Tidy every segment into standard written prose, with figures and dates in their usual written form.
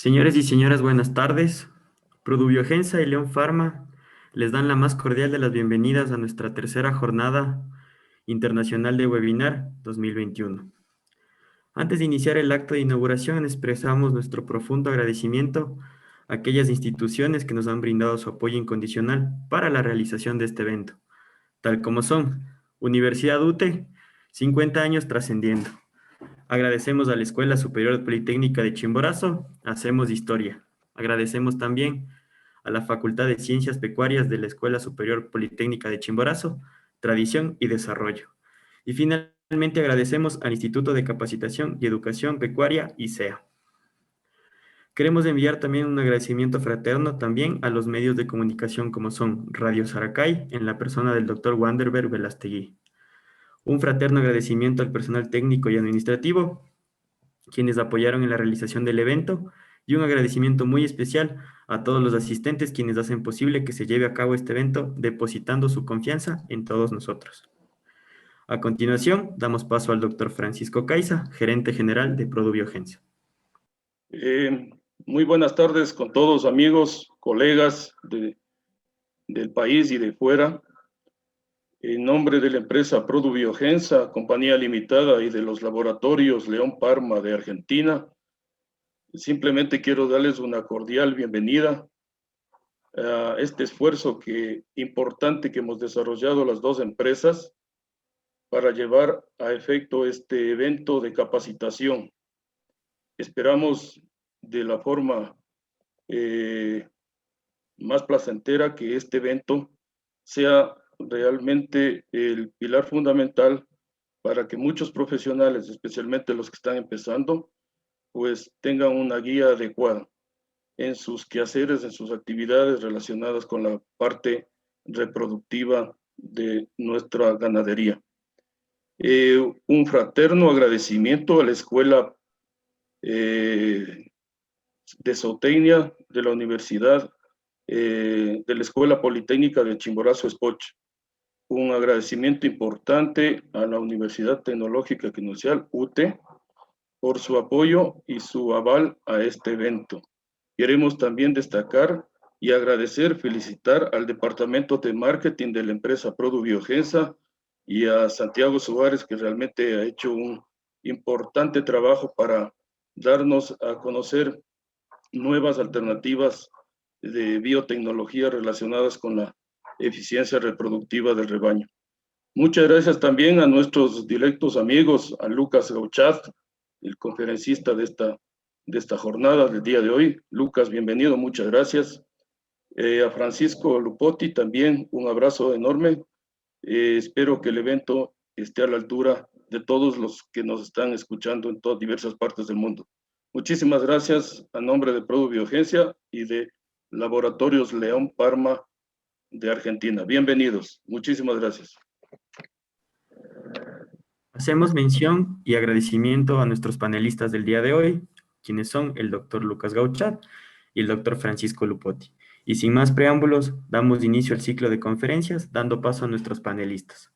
Señores y señoras, buenas tardes. Produbiogensa y León Pharma les dan la más cordial de las bienvenidas a nuestra tercera jornada internacional de webinar 2021. Antes de iniciar el acto de inauguración, expresamos nuestro profundo agradecimiento a aquellas instituciones que nos han brindado su apoyo incondicional para la realización de este evento, tal como son Universidad UTE, 50 años trascendiendo. Agradecemos a la Escuela Superior Politécnica de Chimborazo, Hacemos Historia. Agradecemos también a la Facultad de Ciencias Pecuarias de la Escuela Superior Politécnica de Chimborazo, Tradición y Desarrollo. Y finalmente agradecemos al Instituto de Capacitación y Educación Pecuaria, ICEA. Queremos enviar también un agradecimiento fraterno también a los medios de comunicación como son Radio Saracay, en la persona del doctor Wanderberg Velastegui. Un fraterno agradecimiento al personal técnico y administrativo, quienes apoyaron en la realización del evento, y un agradecimiento muy especial a todos los asistentes quienes hacen posible que se lleve a cabo este evento, depositando su confianza en todos nosotros. A continuación, damos paso al doctor Francisco Caiza, gerente general de Produbiogensa. Muy buenas tardes con todos, amigos, colegas del país y de fuera. En nombre de la empresa Produbiogensa, compañía limitada, y de los laboratorios León Pharma de Argentina, simplemente quiero darles una cordial bienvenida a este esfuerzo importante que hemos desarrollado las dos empresas para llevar a efecto este evento de capacitación. Esperamos de la forma más placentera que este evento sea realmente el pilar fundamental para que muchos profesionales, especialmente los que están empezando, pues tengan una guía adecuada en sus quehaceres, en sus actividades relacionadas con la parte reproductiva de nuestra ganadería. Un fraterno agradecimiento a la Escuela de Zootecnia de la Universidad de la Escuela Politécnica de Chimborazo, Espoche. Un agradecimiento importante a la Universidad Tecnológica Quinocial, UTE, por su apoyo y su aval a este evento. Queremos también destacar y agradecer, felicitar al Departamento de Marketing de la empresa Produbiogensa y a Santiago Suárez, que realmente ha hecho un importante trabajo para darnos a conocer nuevas alternativas de biotecnología relacionadas con la eficiencia reproductiva del rebaño. Muchas gracias también a nuestros directos amigos, a Lucas Gauchat, el conferencista de esta jornada del día de hoy. Lucas, bienvenido, muchas gracias. A Francisco Lupotti también un abrazo enorme. Espero que el evento esté a la altura de todos los que nos están escuchando en todas diversas partes del mundo. Muchísimas gracias a nombre de Produbiogensa y de Laboratorios León Pharma de Argentina. Bienvenidos. Muchísimas gracias. Hacemos mención y agradecimiento a nuestros panelistas del día de hoy, quienes son el doctor Lucas Gauchat y el doctor Francisco Lupotti. Y sin más preámbulos, damos inicio al ciclo de conferencias, dando paso a nuestros panelistas.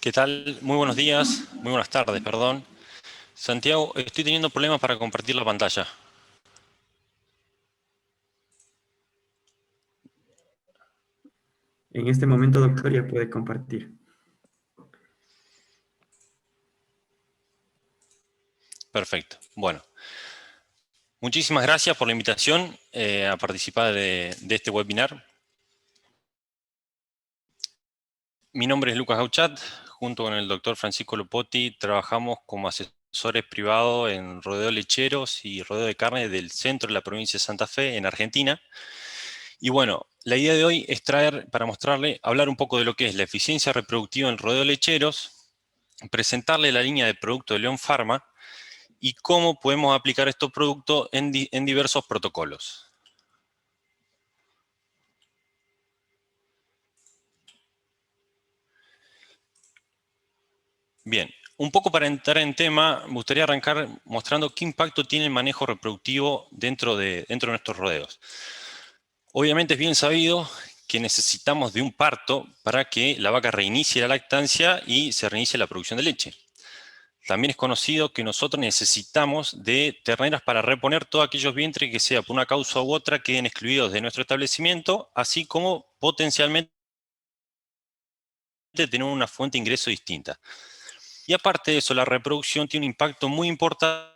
¿Qué tal? Muy buenos días, muy buenas tardes, perdón. Santiago, estoy teniendo problemas para compartir la pantalla. En este momento, doctor, ya puede compartir. Perfecto. Bueno, muchísimas gracias por la invitación a participar de este webinar. Mi nombre es Lucas Gauchat. Junto con el doctor Francisco Lupotti trabajamos como asesores privados en rodeo lecheros y rodeo de carne del centro de la provincia de Santa Fe, en Argentina. Y bueno, la idea de hoy es traer, para mostrarle, hablar un poco de lo que es la eficiencia reproductiva en rodeo lecheros, presentarle la línea de productos de León Pharma y cómo podemos aplicar estos productos en diversos protocolos. Bien, un poco para entrar en tema, me gustaría arrancar mostrando qué impacto tiene el manejo reproductivo dentro de nuestros rodeos. Obviamente es bien sabido que necesitamos de un parto para que la vaca reinicie la lactancia y se reinicie la producción de leche. También es conocido que nosotros necesitamos de terneras para reponer todos aquellos vientres que sea por una causa u otra queden excluidos de nuestro establecimiento, así como potencialmente tener una fuente de ingreso distinta. Y aparte de eso, la reproducción tiene un impacto muy importante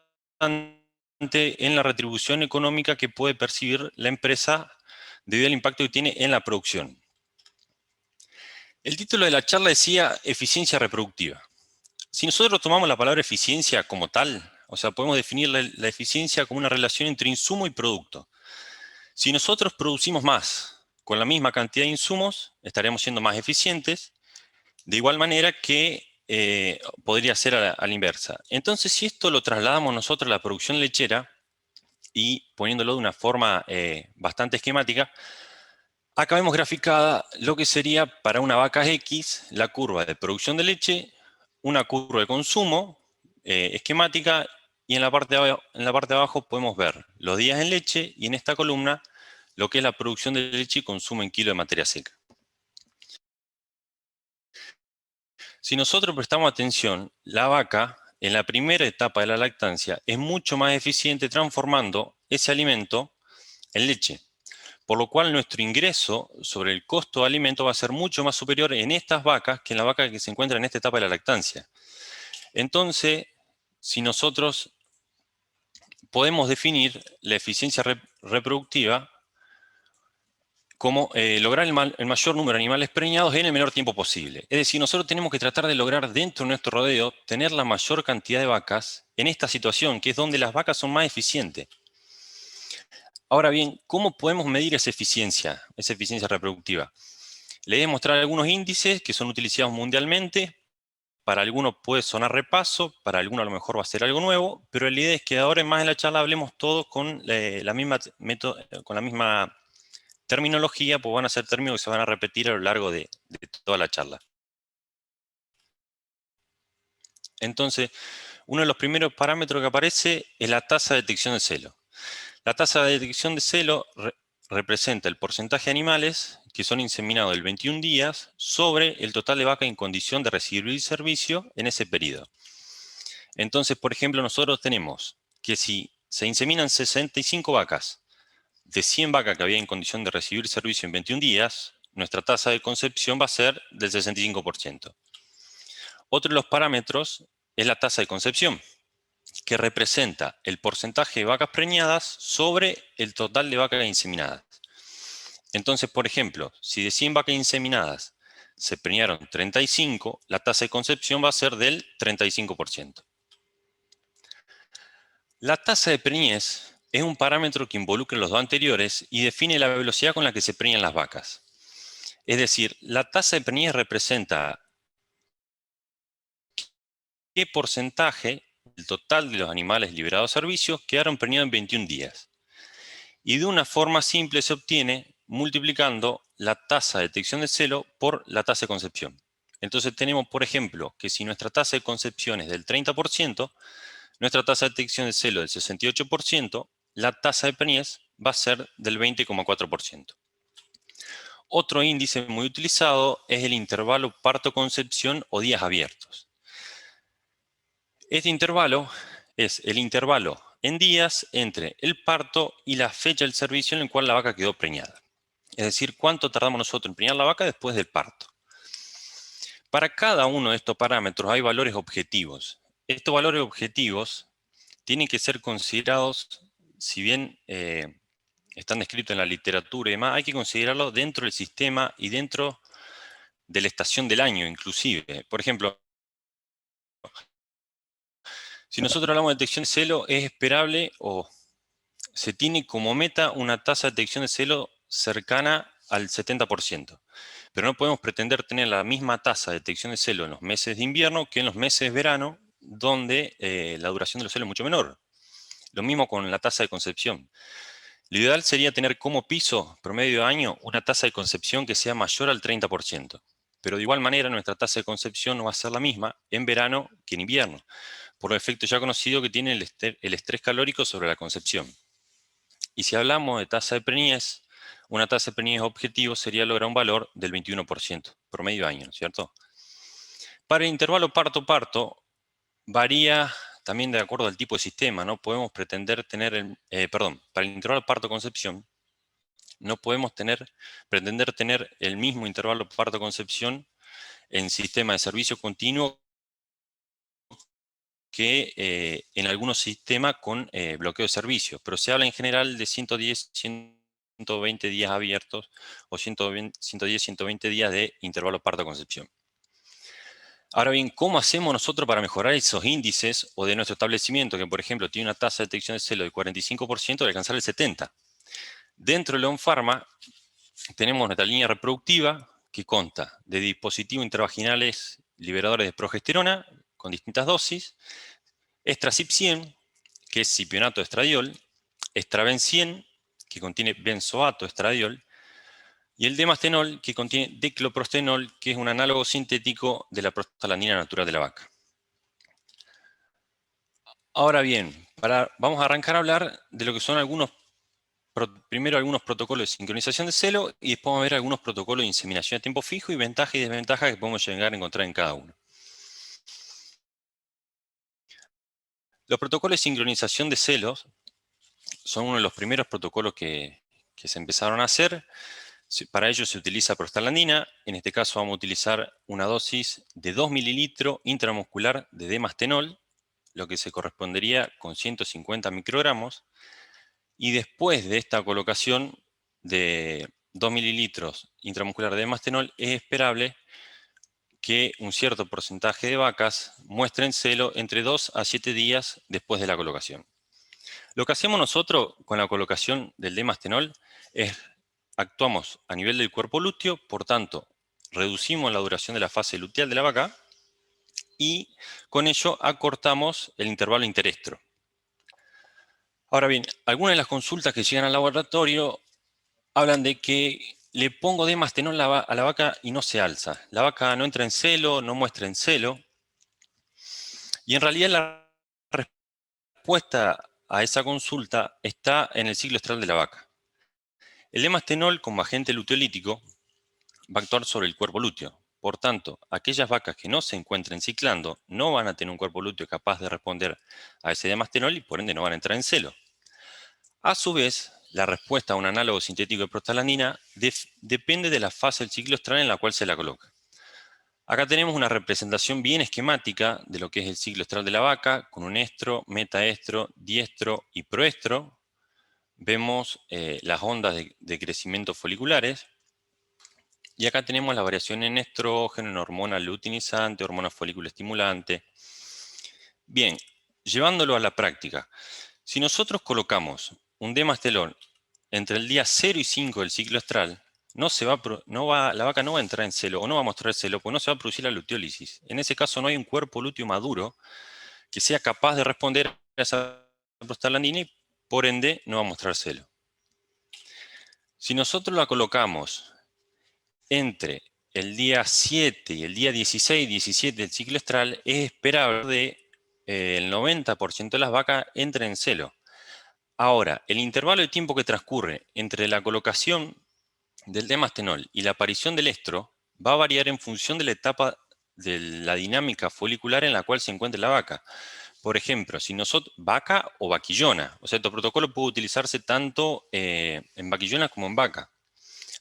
en la retribución económica que puede percibir la empresa debido al impacto que tiene en la producción. El título de la charla decía eficiencia reproductiva. Si nosotros tomamos la palabra eficiencia como tal, o sea, podemos definir la eficiencia como una relación entre insumo y producto. Si nosotros producimos más con la misma cantidad de insumos, estaremos siendo más eficientes, de igual manera que podría ser a la inversa. Entonces, si esto lo trasladamos nosotros a la producción lechera, y poniéndolo de una forma bastante esquemática, acá vemos graficada lo que sería para una vaca X la curva de producción de leche, una curva de consumo esquemática, y en la parte de abajo podemos ver los días en leche, y en esta columna lo que es la producción de leche y consumo en kilo de materia seca. Si nosotros prestamos atención, la vaca en la primera etapa de la lactancia es mucho más eficiente transformando ese alimento en leche, por lo cual nuestro ingreso sobre el costo de alimento va a ser mucho más superior en estas vacas que en la vaca que se encuentra en esta etapa de la lactancia. Entonces, si nosotros podemos definir la eficiencia reproductiva como lograr el mayor número de animales preñados en el menor tiempo posible. Es decir, nosotros tenemos que tratar de lograr dentro de nuestro rodeo tener la mayor cantidad de vacas en esta situación, que es donde las vacas son más eficientes. Ahora bien, ¿cómo podemos medir esa eficiencia reproductiva? Les voy a mostrar algunos índices que son utilizados mundialmente. Para algunos puede sonar repaso, para algunos a lo mejor va a ser algo nuevo, pero la idea es que ahora más en la charla hablemos todos con la misma terminología, pues van a ser términos que se van a repetir a lo largo de toda la charla. Entonces, uno de los primeros parámetros que aparece es la tasa de detección de celo. La tasa de detección de celo representa el porcentaje de animales que son inseminados en 21 días sobre el total de vacas en condición de recibir servicio en ese periodo. Entonces, por ejemplo, nosotros tenemos que si se inseminan 65 vacas, de 100 vacas que había en condición de recibir servicio en 21 días, nuestra tasa de concepción va a ser del 65%. Otro de los parámetros es la tasa de concepción, que representa el porcentaje de vacas preñadas sobre el total de vacas inseminadas. Entonces, por ejemplo, si de 100 vacas inseminadas se preñaron 35, la tasa de concepción va a ser del 35%. La tasa de preñez es un parámetro que involucra los dos anteriores y define la velocidad con la que se preñan las vacas. Es decir, la tasa de preñez representa qué porcentaje del total de los animales liberados a servicio quedaron preñados en 21 días. Y de una forma simple se obtiene multiplicando la tasa de detección de celo por la tasa de concepción. Entonces tenemos, por ejemplo, que si nuestra tasa de concepción es del 30%, nuestra tasa de detección de celo del 68%, la tasa de preñez va a ser del 20,4%. Otro índice muy utilizado es el intervalo parto-concepción o días abiertos. Este intervalo es el intervalo en días entre el parto y la fecha del servicio en el cual la vaca quedó preñada. Es decir, cuánto tardamos nosotros en preñar la vaca después del parto. Para cada uno de estos parámetros hay valores objetivos. Estos valores objetivos tienen que ser considerados, si bien están descritos en la literatura y demás, hay que considerarlos dentro del sistema y dentro de la estación del año inclusive. Por ejemplo, si nosotros hablamos de detección de celo, es esperable o se tiene como meta una tasa de detección de celo cercana al 70%. Pero no podemos pretender tener la misma tasa de detección de celo en los meses de invierno que en los meses de verano, donde la duración de los celos es mucho menor. Lo mismo con la tasa de concepción. Lo ideal sería tener como piso promedio de año una tasa de concepción que sea mayor al 30%. Pero de igual manera nuestra tasa de concepción no va a ser la misma en verano que en invierno, por el efecto ya conocido que tiene el estrés calórico sobre la concepción. Y si hablamos de tasa de preñez, una tasa de preñez objetivo sería lograr un valor del 21%, promedio año, ¿no es cierto? Para el intervalo parto-parto, varía también de acuerdo al tipo de sistema, ¿no? Podemos pretender tener, para el intervalo parto-concepción, no podemos pretender tener el mismo intervalo parto-concepción en sistema de servicio continuo que en algunos sistemas con bloqueo de servicio, pero se habla en general de 110, 120 días abiertos o 110, 120 días de intervalo parto-concepción. Ahora bien, ¿cómo hacemos nosotros para mejorar esos índices o de nuestro establecimiento, que por ejemplo tiene una tasa de detección de celo del 45%, de alcanzar el 70%? Dentro de León Pharma tenemos nuestra línea reproductiva que consta de dispositivos intravaginales liberadores de progesterona con distintas dosis, Estracip 100, que es cipionato de estradiol, Estraven 100, que contiene benzoato estradiol, y el Demastenol, que contiene dicloprostenol, que es un análogo sintético de la prostaglandina natural de la vaca. Ahora bien, vamos a arrancar a hablar de lo que son primero algunos protocolos de sincronización de celo y después vamos a ver algunos protocolos de inseminación a tiempo fijo y ventajas y desventajas que podemos llegar a encontrar en cada uno. Los protocolos de sincronización de celos son uno de los primeros protocolos que se empezaron a hacer. Para ello se utiliza prostaglandina. En este caso vamos a utilizar una dosis de 2 mililitros intramuscular de Demastenol, lo que se correspondería con 150 microgramos. Y después de esta colocación de 2 mililitros intramuscular de Demastenol, es esperable que un cierto porcentaje de vacas muestren celo entre 2 a 7 días después de la colocación. Lo que hacemos nosotros con la colocación del Demastenol es actuamos a nivel del cuerpo lúteo, por tanto, reducimos la duración de la fase luteal de la vaca y con ello acortamos el intervalo interestro. Ahora bien, algunas de las consultas que llegan al laboratorio hablan de que le pongo Demastenol a la vaca y no se alza. La vaca no entra en celo, no muestra en celo. Y en realidad la respuesta a esa consulta está en el ciclo estral de la vaca. El Demastenol como agente luteolítico va a actuar sobre el cuerpo lúteo. Por tanto, aquellas vacas que no se encuentren ciclando no van a tener un cuerpo lúteo capaz de responder a ese Demastenol y por ende no van a entrar en celo. A su vez, la respuesta a un análogo sintético de prostaglandina depende de la fase del ciclo estral en la cual se la coloca. Acá tenemos una representación bien esquemática de lo que es el ciclo estral de la vaca, con un estro, metaestro, diestro y proestro. Vemos las ondas de crecimiento foliculares. Y acá tenemos la variación en estrógeno, en hormona luteinizante, hormona folículo estimulante. Bien, llevándolo a la práctica. Si nosotros colocamos un Demastenol entre el día 0 y 5 del ciclo estral, la vaca no va a entrar en celo o no va a mostrar celo porque no se va a producir la luteólisis. En ese caso no hay un cuerpo lúteo maduro que sea capaz de responder a esa prostaglandina y por ende no va a mostrar celo. Si nosotros la colocamos entre el día 7 y el día 16 y 17 del ciclo estral, es esperable que el 90% de las vacas entren en celo. Ahora, el intervalo de tiempo que transcurre entre la colocación del Demastenol y la aparición del estro va a variar en función de la etapa de la dinámica folicular en la cual se encuentra la vaca. Por ejemplo, si nosotros, vaca o vaquillona, o sea, este protocolo puede utilizarse tanto en vaquillona como en vaca.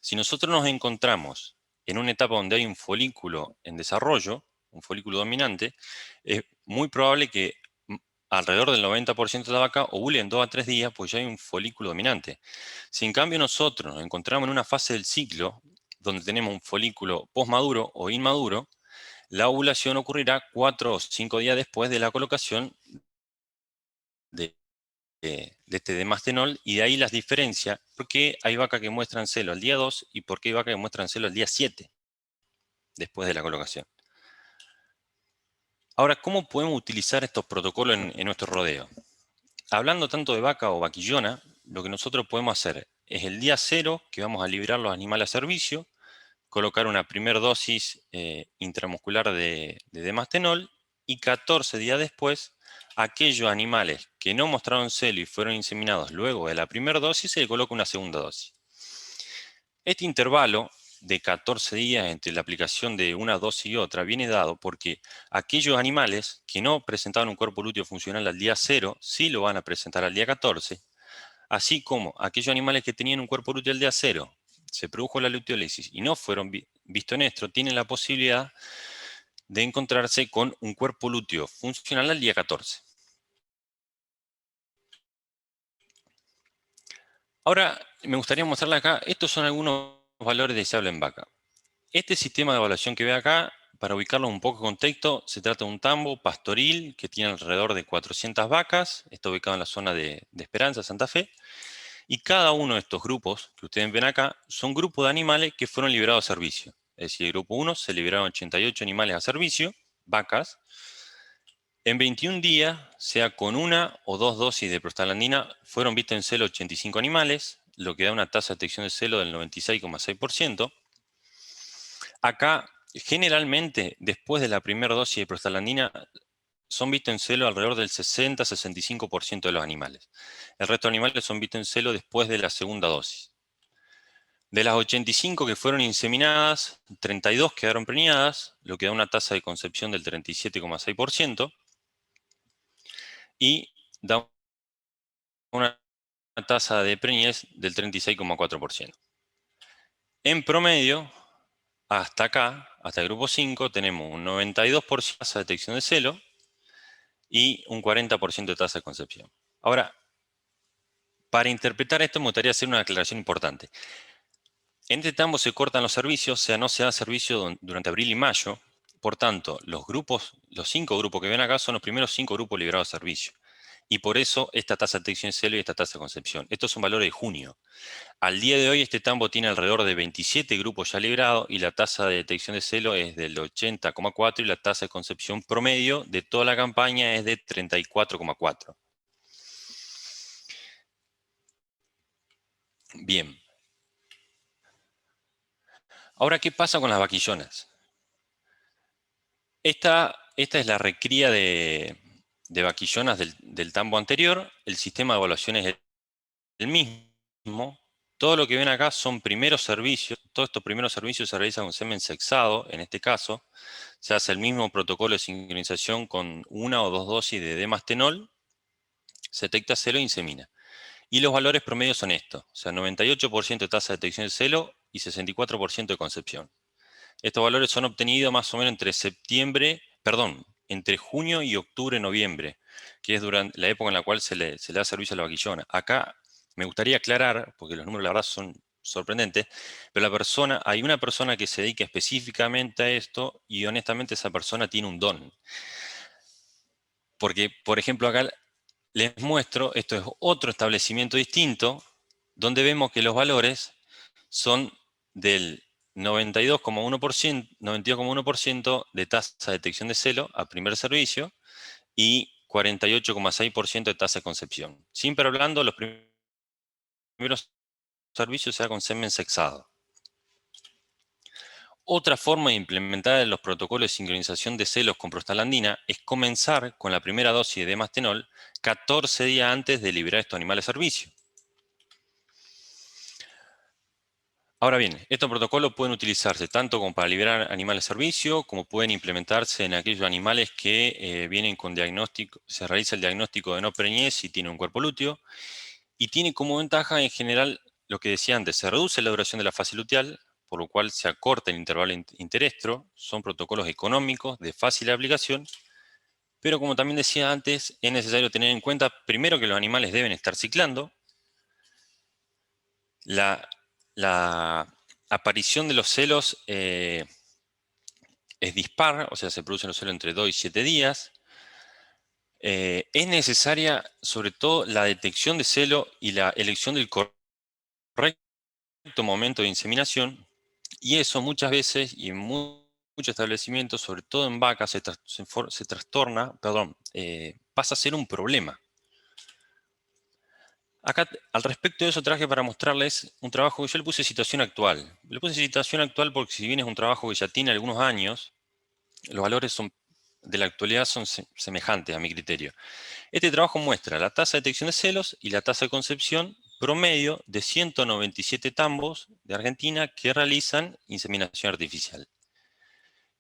Si nosotros nos encontramos en una etapa donde hay un folículo en desarrollo, un folículo dominante, es muy probable que alrededor del 90% de la vaca ovule en 2 a 3 días, pues ya hay un folículo dominante. Si en cambio nosotros nos encontramos en una fase del ciclo donde tenemos un folículo postmaduro o inmaduro, la ovulación ocurrirá 4 o 5 días después de la colocación de este Demastenol, y de ahí las diferencias, por qué hay vacas que muestran celo al día 2 y por qué hay vacas que muestran celo al día 7 después de la colocación. Ahora, ¿cómo podemos utilizar estos protocolos en nuestro rodeo? Hablando tanto de vaca o vaquillona, lo que nosotros podemos hacer es el día 0, que vamos a liberar los animales a servicio, colocar una primera dosis intramuscular de Demastenol, y 14 días después, aquellos animales que no mostraron celo y fueron inseminados luego de la primera dosis, se le coloca una segunda dosis. Este intervalo de 14 días entre la aplicación de una dosis y otra viene dado porque aquellos animales que no presentaban un cuerpo lúteo funcional al día 0, sí lo van a presentar al día 14, así como aquellos animales que tenían un cuerpo lúteo al día 0, se produjo la luteólisis y no fueron vistos en esto, tienen la posibilidad de encontrarse con un cuerpo lúteo funcional al día 14. Ahora, me gustaría mostrarle acá, estos son algunos valores deseables en vaca. Este sistema de evaluación que ve acá, para ubicarlo un poco en contexto, se trata de un tambo pastoril que tiene alrededor de 400 vacas, está ubicado en la zona de Esperanza, Santa Fe, y cada uno de estos grupos que ustedes ven acá son grupos de animales que fueron liberados a servicio. Es decir, el grupo 1 se liberaron 88 animales a servicio, vacas. En 21 días, sea con una o dos dosis de prostaglandina, fueron vistos en celo 85 animales, lo que da una tasa de detección de celo del 96,6%. Acá, generalmente, después de la primera dosis de prostaglandina, son vistos en celo alrededor del 60-65% de los animales. El resto de animales son vistos en celo después de la segunda dosis. De las 85 que fueron inseminadas, 32 quedaron preñadas, lo que da una tasa de concepción del 37,6%, y da una tasa de preñez del 36,4%. En promedio, hasta acá, hasta el grupo 5, tenemos un 92% de tasa de detección de celo y un 40% de tasa de concepción. Ahora, para interpretar esto me gustaría hacer una aclaración importante. En este tambo se cortan los servicios, o sea, no se da servicio durante abril y mayo. Por tanto, los 5 grupos que ven acá son los primeros 5 grupos liberados a servicio. Y por eso esta tasa de detección de celo y esta tasa de concepción. Estos son valores de junio. Al día de hoy este tambo tiene alrededor de 27 grupos ya liberados y la tasa de detección de celo es del 80,4 y la tasa de concepción promedio de toda la campaña es de 34,4. Bien. Ahora, ¿qué pasa con las vaquillonas? Esta es la recría de vaquillonas del tambo anterior. El sistema de evaluación es el mismo. Todo lo que ven acá son primeros servicios. Todos estos primeros servicios se realizan con semen sexado, en este caso. Se hace el mismo protocolo de sincronización con una o dos dosis de D-mastenol. Se detecta celo e insemina. Y los valores promedios son estos. O sea, 98% de tasa de detección de celo y 64% de concepción. Estos valores son obtenidos más o menos entre junio y octubre, noviembre, que es durante la época en la cual se le da servicio a la vaquillona. Acá me gustaría aclarar, porque los números la verdad son sorprendentes, pero hay una persona que se dedica específicamente a esto y honestamente esa persona tiene un don. Porque, por ejemplo, acá les muestro, esto es otro establecimiento distinto, donde vemos que los valores son del 92,1% de tasa de detección de celo a primer servicio y 48,6% de tasa de concepción. Siempre hablando, los primeros servicios se da con semen sexado. Otra forma de implementar los protocolos de sincronización de celos con prostaglandina es comenzar con la primera dosis de mastenol 14 días antes de liberar estos animales a servicio. Ahora bien, estos protocolos pueden utilizarse tanto como para liberar animales de servicio, como pueden implementarse en aquellos animales que vienen con diagnóstico, se realiza el diagnóstico de no preñez y tiene un cuerpo lúteo, y tiene como ventaja en general lo que decía antes, se reduce la duración de la fase luteal, por lo cual se acorta el intervalo interestro, son protocolos económicos, de fácil aplicación, pero como también decía antes, es necesario tener en cuenta primero que los animales deben estar ciclando, la aparición de los celos es dispar, o sea, se producen los celos entre 2 y 7 días. Es necesaria, sobre todo, la detección de celo y la elección del correcto momento de inseminación, y eso muchas veces y en muchos establecimientos, sobre todo en vacas, se trastorna, pasa a ser un problema. Acá, al respecto de eso, traje para mostrarles un trabajo que yo le puse situación actual. Le puse situación actual porque si bien es un trabajo que ya tiene algunos años, los valores de la actualidad son semejantes a mi criterio. Este trabajo muestra la tasa de detección de celos y la tasa de concepción promedio de 197 tambos de Argentina que realizan inseminación artificial.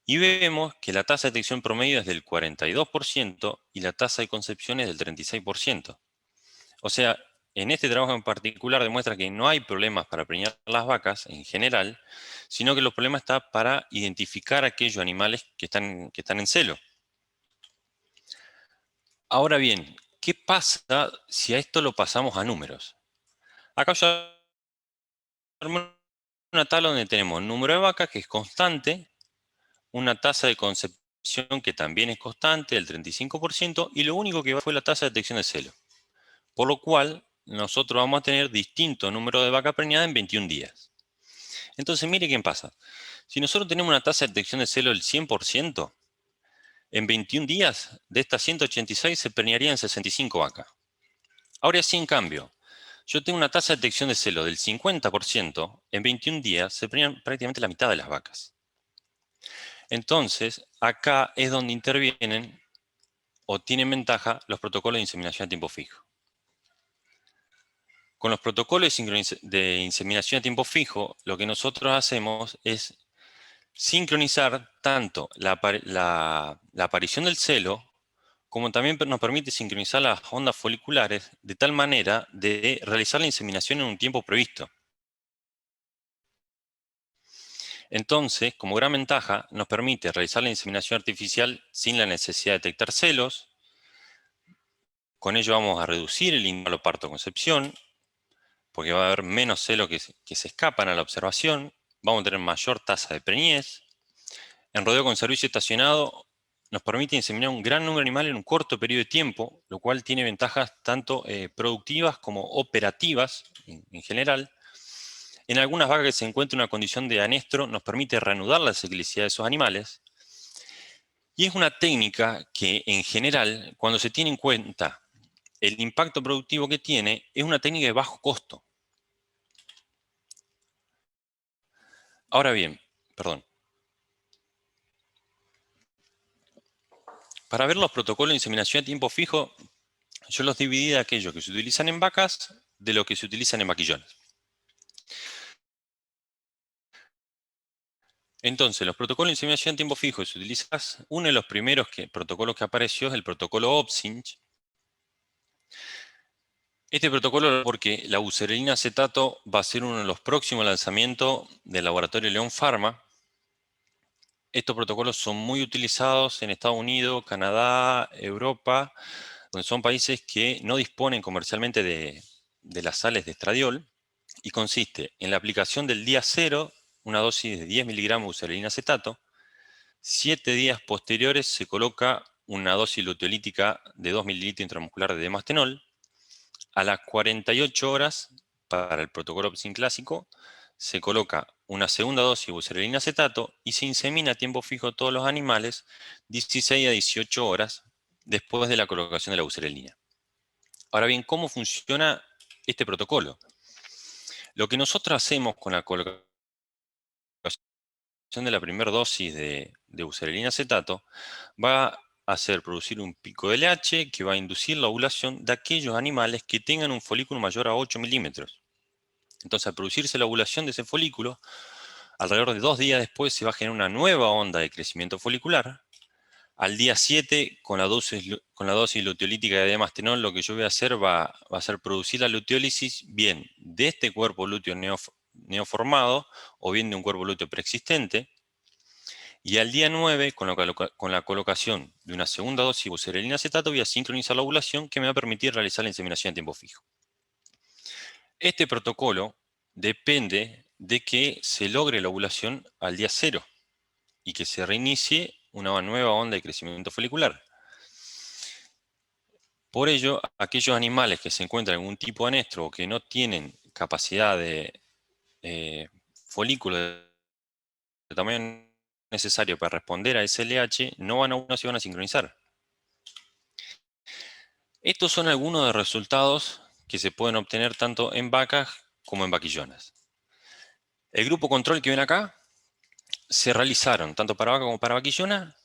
Y vemos que la tasa de detección promedio es del 42% y la tasa de concepción es del 36%. O sea, en este trabajo en particular demuestra que no hay problemas para preñar las vacas en general, sino que los problemas están para identificar aquellos animales que están en celo. Ahora bien, ¿qué pasa si a esto lo pasamos a números? Acá yo armé una tabla donde tenemos número de vacas, que es constante, una tasa de concepción que también es constante, del 35%, y lo único que va fue la tasa de detección de celo. Por lo cual, nosotros vamos a tener distinto número de vacas preñadas en 21 días. Entonces, mire qué pasa. Si nosotros tenemos una tasa de detección de celo del 100%, en 21 días, de estas 186 se preñarían 65 vacas. Ahora sí, en cambio, yo tengo una tasa de detección de celo del 50%, en 21 días se preñan prácticamente la mitad de las vacas. Entonces, acá es donde intervienen o tienen ventaja los protocolos de inseminación a tiempo fijo. Con los protocolos de inseminación a tiempo fijo, lo que nosotros hacemos es sincronizar tanto la aparición del celo, como también nos permite sincronizar las ondas foliculares de tal manera de realizar la inseminación en un tiempo previsto. Entonces, como gran ventaja, nos permite realizar la inseminación artificial sin la necesidad de detectar celos. Con ello vamos a reducir el intervalo parto-concepción, porque va a haber menos celos que se escapan a la observación. Vamos a tener mayor tasa de preñez. En rodeo con servicio estacionado nos permite inseminar un gran número de animales en un corto periodo de tiempo, lo cual tiene ventajas tanto productivas como operativas en general. En algunas vacas que se encuentra en una condición de anestro, nos permite reanudar la ciclicidad de esos animales. Y es una técnica que, en general, cuando se tiene en cuenta el impacto productivo que tiene, es una técnica de bajo costo. Ahora bien, perdón. Para ver los protocolos de inseminación a tiempo fijo, yo los dividí de aquellos que se utilizan en vacas de los que se utilizan en vaquillones. Entonces, los protocolos de inseminación a tiempo fijo se utilizan. Uno de los primeros protocolos que apareció es el protocolo OPSINCH. Este protocolo, porque la buserelina acetato va a ser uno de los próximos lanzamientos del laboratorio León Pharma. Estos protocolos son muy utilizados en Estados Unidos, Canadá, Europa, donde son países que no disponen comercialmente de las sales de estradiol, y consiste en la aplicación del día 0, una dosis de 10 miligramos de buserelina acetato. 7 días posteriores se coloca una dosis luteolítica de 2 mililitros intramuscular de demastenol. A las 48 horas, para el protocolo OPSIN clásico, se coloca una segunda dosis de buserelina acetato y se insemina a tiempo fijo todos los animales 16 a 18 horas después de la colocación de la buserelina. Ahora bien, ¿cómo funciona este protocolo? Lo que nosotros hacemos con la colocación de la primera dosis de buserelina acetato va a hacer producir un pico de LH que va a inducir la ovulación de aquellos animales que tengan un folículo mayor a 8 milímetros. Entonces, al producirse la ovulación de ese folículo, alrededor de 2 días después se va a generar una nueva onda de crecimiento folicular. Al día 7, con la dosis luteolítica de demastenol, lo que yo voy a hacer va a ser producir la luteólisis bien de este cuerpo lúteo neoformado o bien de un cuerpo lúteo preexistente. Y al día 9, con la colocación de una segunda dosis de buserelina acetato, voy a sincronizar la ovulación que me va a permitir realizar la inseminación a tiempo fijo. Este protocolo depende de que se logre la ovulación al día 0 y que se reinicie una nueva onda de crecimiento folicular. Por ello, aquellos animales que se encuentran en algún tipo de anestro o que no tienen capacidad de folículo de tamaño necesario para responder a ese LH, no se van a sincronizar. Estos son algunos de los resultados que se pueden obtener tanto en vacas como en vaquillonas. El grupo control que ven acá, se realizaron, tanto para vaca como para vaquillona,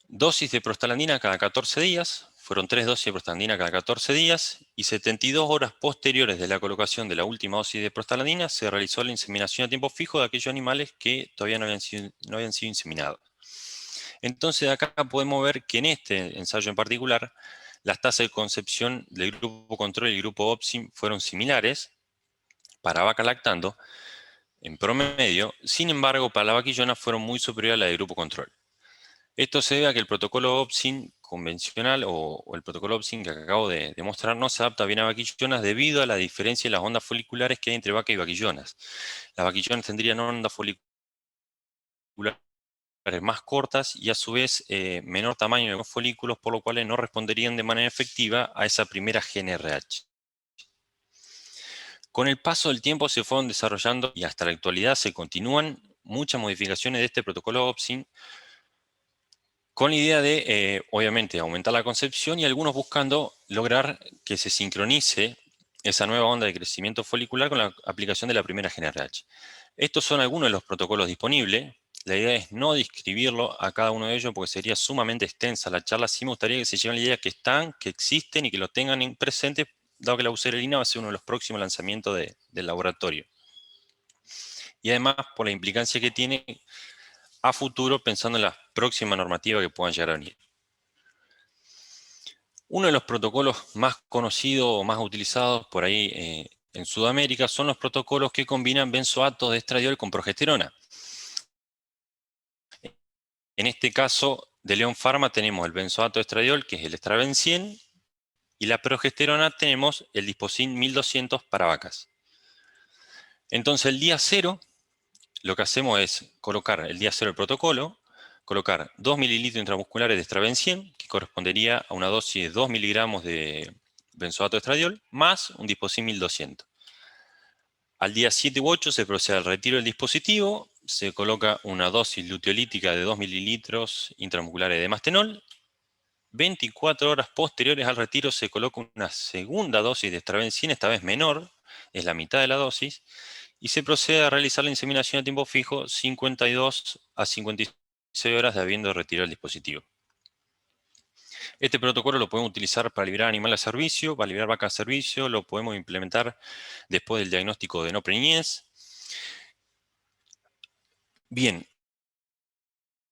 dosis de prostaglandina cada 14 días, fueron 3 dosis de prostaglandina cada 14 días y 72 horas posteriores de la colocación de la última dosis de prostaglandina se realizó la inseminación a tiempo fijo de aquellos animales que todavía no habían sido inseminados. Entonces acá podemos ver que en este ensayo en particular las tasas de concepción del grupo control y el grupo OPSIM fueron similares para vacas lactando en promedio. Sin embargo, para la vaquillona fueron muy superiores a la del grupo control. Esto se debe a que el protocolo OPSIN convencional o el protocolo OPSIN que acabo de mostrar no se adapta bien a vaquillonas debido a la diferencia en las ondas foliculares que hay entre vaca y vaquillonas. Las vaquillonas tendrían ondas foliculares más cortas y a su vez menor tamaño de los folículos, por lo cual no responderían de manera efectiva a esa primera GNRH. Con el paso del tiempo se fueron desarrollando y hasta la actualidad se continúan muchas modificaciones de este protocolo OPSIN con la idea de, obviamente, aumentar la concepción y algunos buscando lograr que se sincronice esa nueva onda de crecimiento folicular con la aplicación de la primera GNRH. Estos son algunos de los protocolos disponibles. La idea es no describirlo a cada uno de ellos porque sería sumamente extensa la charla. Sí me gustaría que se lleven la idea que están, que existen y que lo tengan presente, dado que la bucerelina va a ser uno de los próximos lanzamientos del laboratorio. Y además por la implicancia que tiene a futuro pensando en la próxima normativa que puedan llegar a venir. Uno de los protocolos más conocidos o más utilizados por ahí en Sudamérica son los protocolos que combinan benzoatos de estradiol con progesterona. En este caso de León Pharma tenemos el benzoato de estradiol, que es el Estraven 100, y la progesterona tenemos el Disposin 1200 para vacas. Entonces el día 0, lo que hacemos es colocar el día 0 del protocolo, colocar 2 mililitros intramusculares de Estraven 100, que correspondería a una dosis de 2 miligramos de benzoato de estradiol, más un Disposin 1200. Al día 7 u 8 se procede al retiro del dispositivo, se coloca una dosis luteolítica de 2 mililitros intramusculares de Mastenol. 24 horas posteriores al retiro se coloca una segunda dosis de Estraven 100, esta vez menor, es la mitad de la dosis, y se procede a realizar la inseminación a tiempo fijo 52 a 56 horas de habiendo retirado el dispositivo. Este protocolo lo podemos utilizar para liberar animales a servicio, para liberar vacas a servicio, lo podemos implementar después del diagnóstico de no preñez. Bien,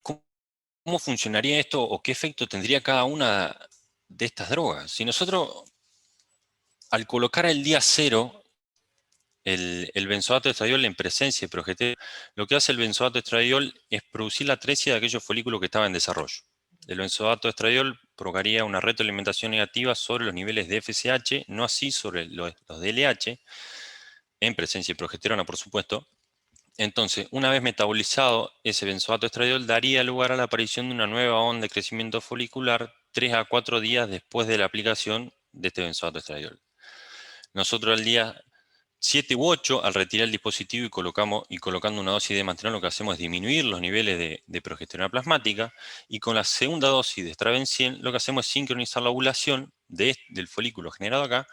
¿cómo funcionaría esto o qué efecto tendría cada una de estas drogas? Si nosotros, al colocar el día 0, el benzoato de estradiol en presencia de progesterona, lo que hace el benzoato de estradiol es producir la atresia de aquellos folículos que estaban en desarrollo. El benzoato de estradiol provocaría una retroalimentación negativa sobre los niveles de FSH, no así sobre los de LH, en presencia de progesterona, por supuesto. Entonces, una vez metabolizado ese benzoato de estradiol, daría lugar a la aparición de una nueva onda de crecimiento folicular 3 a 4 días después de la aplicación de este benzoato de estradiol. Nosotros al día 7 u 8, al retirar el dispositivo y colocando una dosis de Mastenol, lo que hacemos es disminuir los niveles de progesterona plasmática, y con la segunda dosis de Estraven 100 lo que hacemos es sincronizar la ovulación del folículo generado acá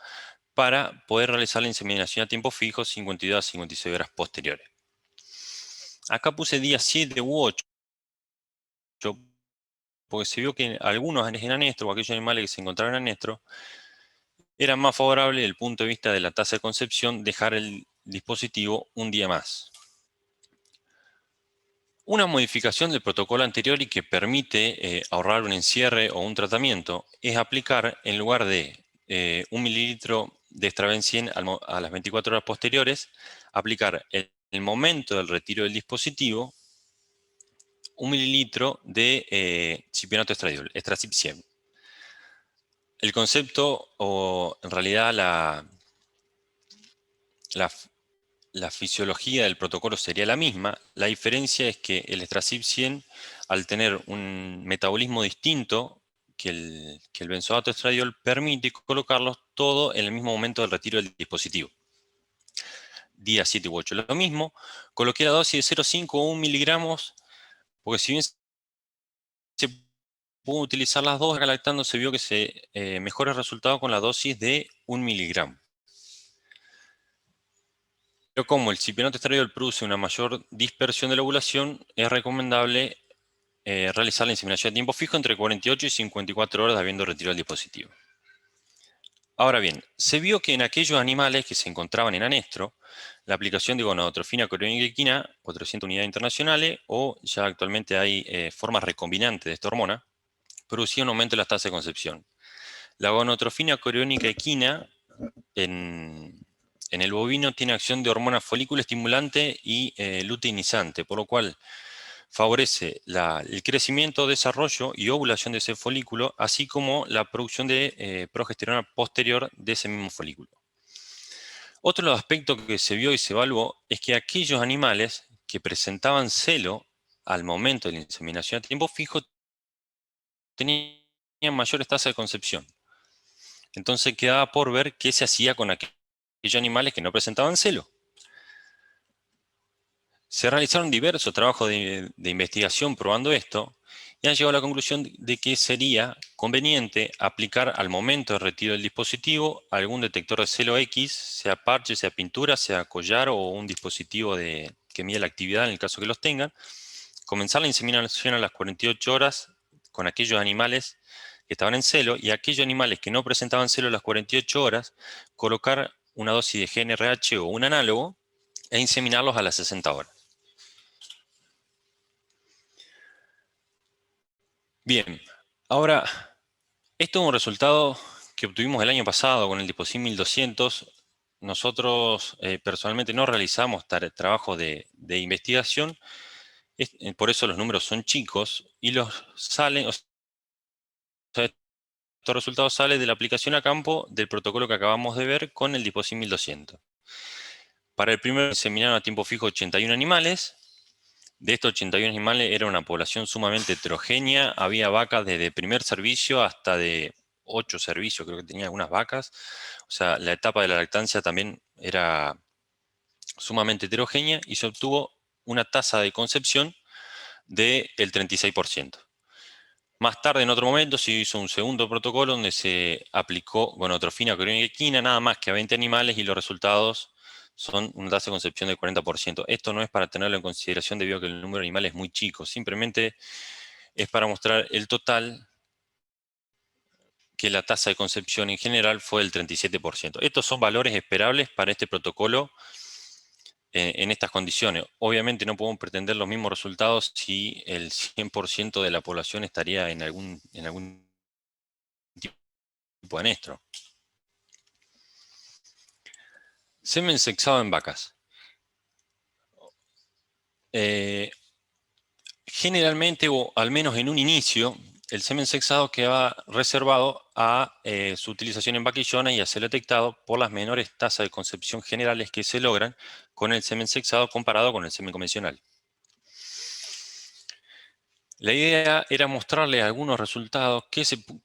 para poder realizar la inseminación a tiempo fijo 52 a 56 horas posteriores. Acá puse día 7 u 8, porque se vio que algunos en anestro o aquellos animales que se encontraban en anestro era más favorable desde el punto de vista de la tasa de concepción dejar el dispositivo un día más. Una modificación del protocolo anterior y que permite ahorrar un encierre o un tratamiento es aplicar, en lugar de 1 mililitro de Estraven 100 a las 24 horas posteriores, aplicar en el momento del retiro del dispositivo 1 mililitro de cipionato estradiol, Estracip 100. El concepto, o en realidad la fisiología del protocolo sería la misma. La diferencia es que el Estracip 100, al tener un metabolismo distinto que el benzoato estradiol, permite colocarlos todo en el mismo momento del retiro del dispositivo. Día 7 u 8. Lo mismo, coloqué la dosis de 0,5 o 1 miligramos, porque si bien se pudo utilizar las dos, galactando se vio que se mejora el resultado con la dosis de 1 miligramo. Pero como el cipionato estradiol produce una mayor dispersión de la ovulación, es recomendable realizar la inseminación a tiempo fijo entre 48 y 54 horas de habiendo retirado el dispositivo. Ahora bien, se vio que en aquellos animales que se encontraban en anestro, la aplicación de gonadotrofina coriónica equina, 400 unidades internacionales, o ya actualmente hay formas recombinantes de esta hormona, producía un aumento de las tasas de concepción. La gonadotrofina coriónica equina en el bovino tiene acción de hormona folículo estimulante y luteinizante, por lo cual favorece el crecimiento, desarrollo y ovulación de ese folículo, así como la producción de progesterona posterior de ese mismo folículo. Otro de los aspectos que se vio y se evaluó es que aquellos animales que presentaban celo al momento de la inseminación a tiempo fijo tenían mayores tasas de concepción. Entonces quedaba por ver qué se hacía con aquellos animales que no presentaban celo. Se realizaron diversos trabajos de investigación probando esto y han llegado a la conclusión de que sería conveniente aplicar al momento de retiro del dispositivo algún detector de celo X, sea parche, sea pintura, sea collar o un dispositivo que mide la actividad en el caso que los tengan. Comenzar la inseminación a las 48 horas con aquellos animales que estaban en celo y aquellos animales que no presentaban celo a las 48 horas, colocar una dosis de GnRH o un análogo e inseminarlos a las 60 horas. Bien, ahora, esto es un resultado que obtuvimos el año pasado con el Disposim 1200. Nosotros personalmente no realizamos trabajo de investigación, por eso los números son chicos y los salen, o sea, estos resultados salen de la aplicación a campo del protocolo que acabamos de ver con el Disposim 1200. Para el primero inseminaron a tiempo fijo 81 animales. De estos 81 animales era una población sumamente heterogénea. Había vacas desde primer servicio hasta de 8 servicios, creo que tenía algunas vacas. O sea, la etapa de la lactancia también era sumamente heterogénea y se obtuvo una tasa de concepción del 36%. Más tarde, en otro momento, se hizo un segundo protocolo donde se aplicó gonadotrofina coriónica equina, nada más que a 20 animales, y los resultados son una tasa de concepción del 40%. Esto no es para tenerlo en consideración debido a que el número de animales es muy chico, simplemente es para mostrar el total, que la tasa de concepción en general fue del 37%. Estos son valores esperables para este protocolo en estas condiciones. Obviamente no podemos pretender los mismos resultados si el 100% de la población estaría en algún tipo de anestro. Semen sexado en vacas. Generalmente, o al menos en un inicio, el semen sexado queda reservado a su utilización en vaquillonas y a ser detectado por las menores tasas de concepción generales que se logran con el semen sexado comparado con el semen convencional. La idea era mostrarles algunos resultados,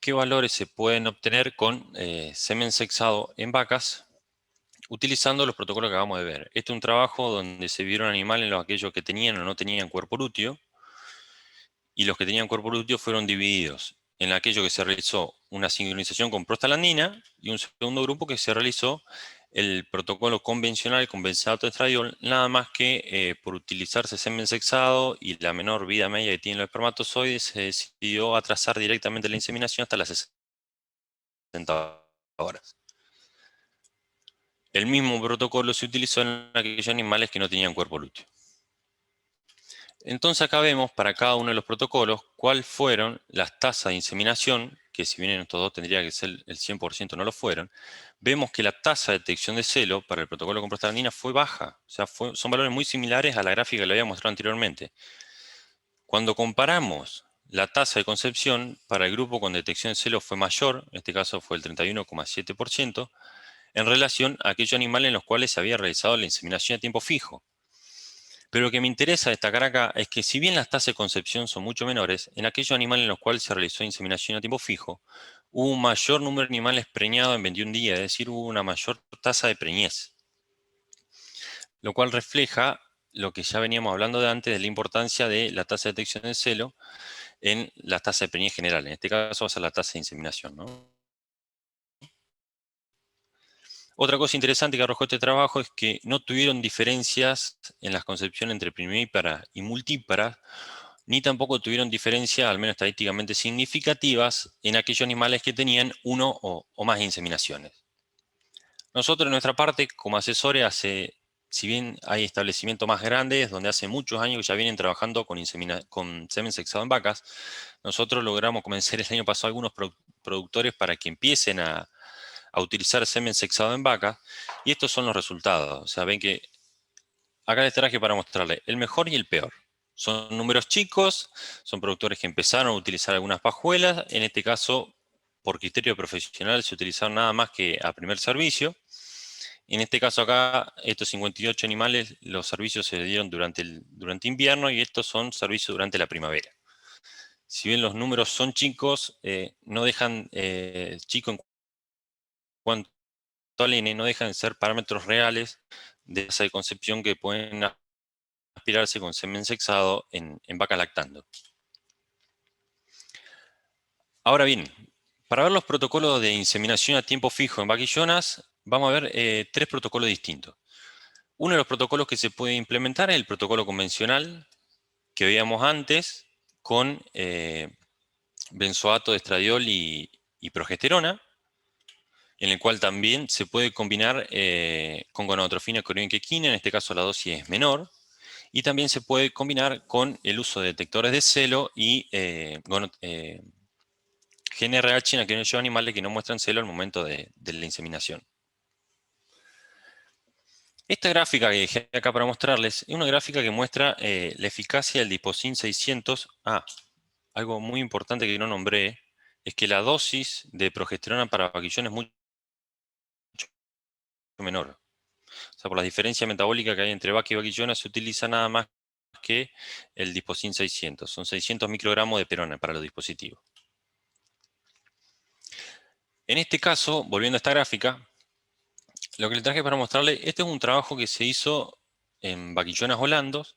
qué valores se pueden obtener con semen sexado en vacas, utilizando los protocolos que acabamos de ver. Este es un trabajo donde se vieron animales, aquellos que tenían o no tenían cuerpo lúteo, y los que tenían cuerpo lúteo fueron divididos en aquello que se realizó una sincronización con prostaglandina y un segundo grupo que se realizó el protocolo convencional con benzoato estradiol, nada más que por utilizarse semen sexado y la menor vida media que tienen los espermatozoides, se decidió atrasar directamente la inseminación hasta las 60 horas. El mismo protocolo se utilizó en aquellos animales que no tenían cuerpo lúteo. Entonces acá vemos para cada uno de los protocolos cuáles fueron las tasas de inseminación, que si bien en estos dos tendría que ser el 100%, no lo fueron. Vemos que la tasa de detección de celo para el protocolo con prostaglandina fue baja. O sea, son valores muy similares a la gráfica que le había mostrado anteriormente. Cuando comparamos la tasa de concepción para el grupo con detección de celo fue mayor, en este caso fue el 31,7%, en relación a aquellos animales en los cuales se había realizado la inseminación a tiempo fijo. Pero lo que me interesa destacar acá es que si bien las tasas de concepción son mucho menores, en aquellos animales en los cuales se realizó inseminación a tiempo fijo, hubo un mayor número de animales preñados en 21 días, es decir, hubo una mayor tasa de preñez. Lo cual refleja lo que ya veníamos hablando de antes de la importancia de la tasa de detección de celo en la tasa de preñez general. En este caso va a ser la tasa de inseminación, ¿no? Otra cosa interesante que arrojó este trabajo es que no tuvieron diferencias en las concepciones entre primípara y multípara, ni tampoco tuvieron diferencia, al menos estadísticamente significativas, en aquellos animales que tenían uno o más inseminaciones. Nosotros, en nuestra parte, como asesores, si bien hay establecimientos más grandes, donde hace muchos años que ya vienen trabajando con semen sexado en vacas, nosotros logramos convencer el año pasado a algunos productores para que empiecen a utilizar semen sexado en vacas, y estos son los resultados. O sea, ven que acá les traje para mostrarles el mejor y el peor. Son números chicos, son productores que empezaron a utilizar algunas pajuelas, en este caso, por criterio profesional, se utilizaron nada más que a primer servicio. En este caso acá, estos 58 animales, los servicios se dieron durante invierno, y estos son servicios durante la primavera. Si bien los números son chicos, no dejan, chico en cuanto al N, no dejan de ser parámetros reales de tasa de concepción que pueden aspirarse con semen sexado en vaca lactando. Ahora bien, para ver los protocolos de inseminación a tiempo fijo en vaquillonas, vamos a ver 3 protocolos distintos. Uno de los protocolos que se puede implementar es el protocolo convencional que veíamos antes, con benzoato de estradiol y progesterona, en el cual también se puede combinar con gonadotrofina corianquequina, en este caso la dosis es menor, y también se puede combinar con el uso de detectores de celo y GNRH en aquellos animales que no muestran celo al momento de la inseminación. Esta gráfica que dejé acá para mostrarles es una gráfica que muestra la eficacia del Disposin 600. Algo muy importante que no nombré es que la dosis de progesterona para vaquillón es mucho menor. O sea, por la diferencia metabólica que hay entre vaca y vaquillona, se utiliza nada más que el Disposin 600. Son 600 microgramos de perona para los dispositivos. En este caso, volviendo a esta gráfica, lo que les traje para mostrarles, este es un trabajo que se hizo en vaquillonas holandos,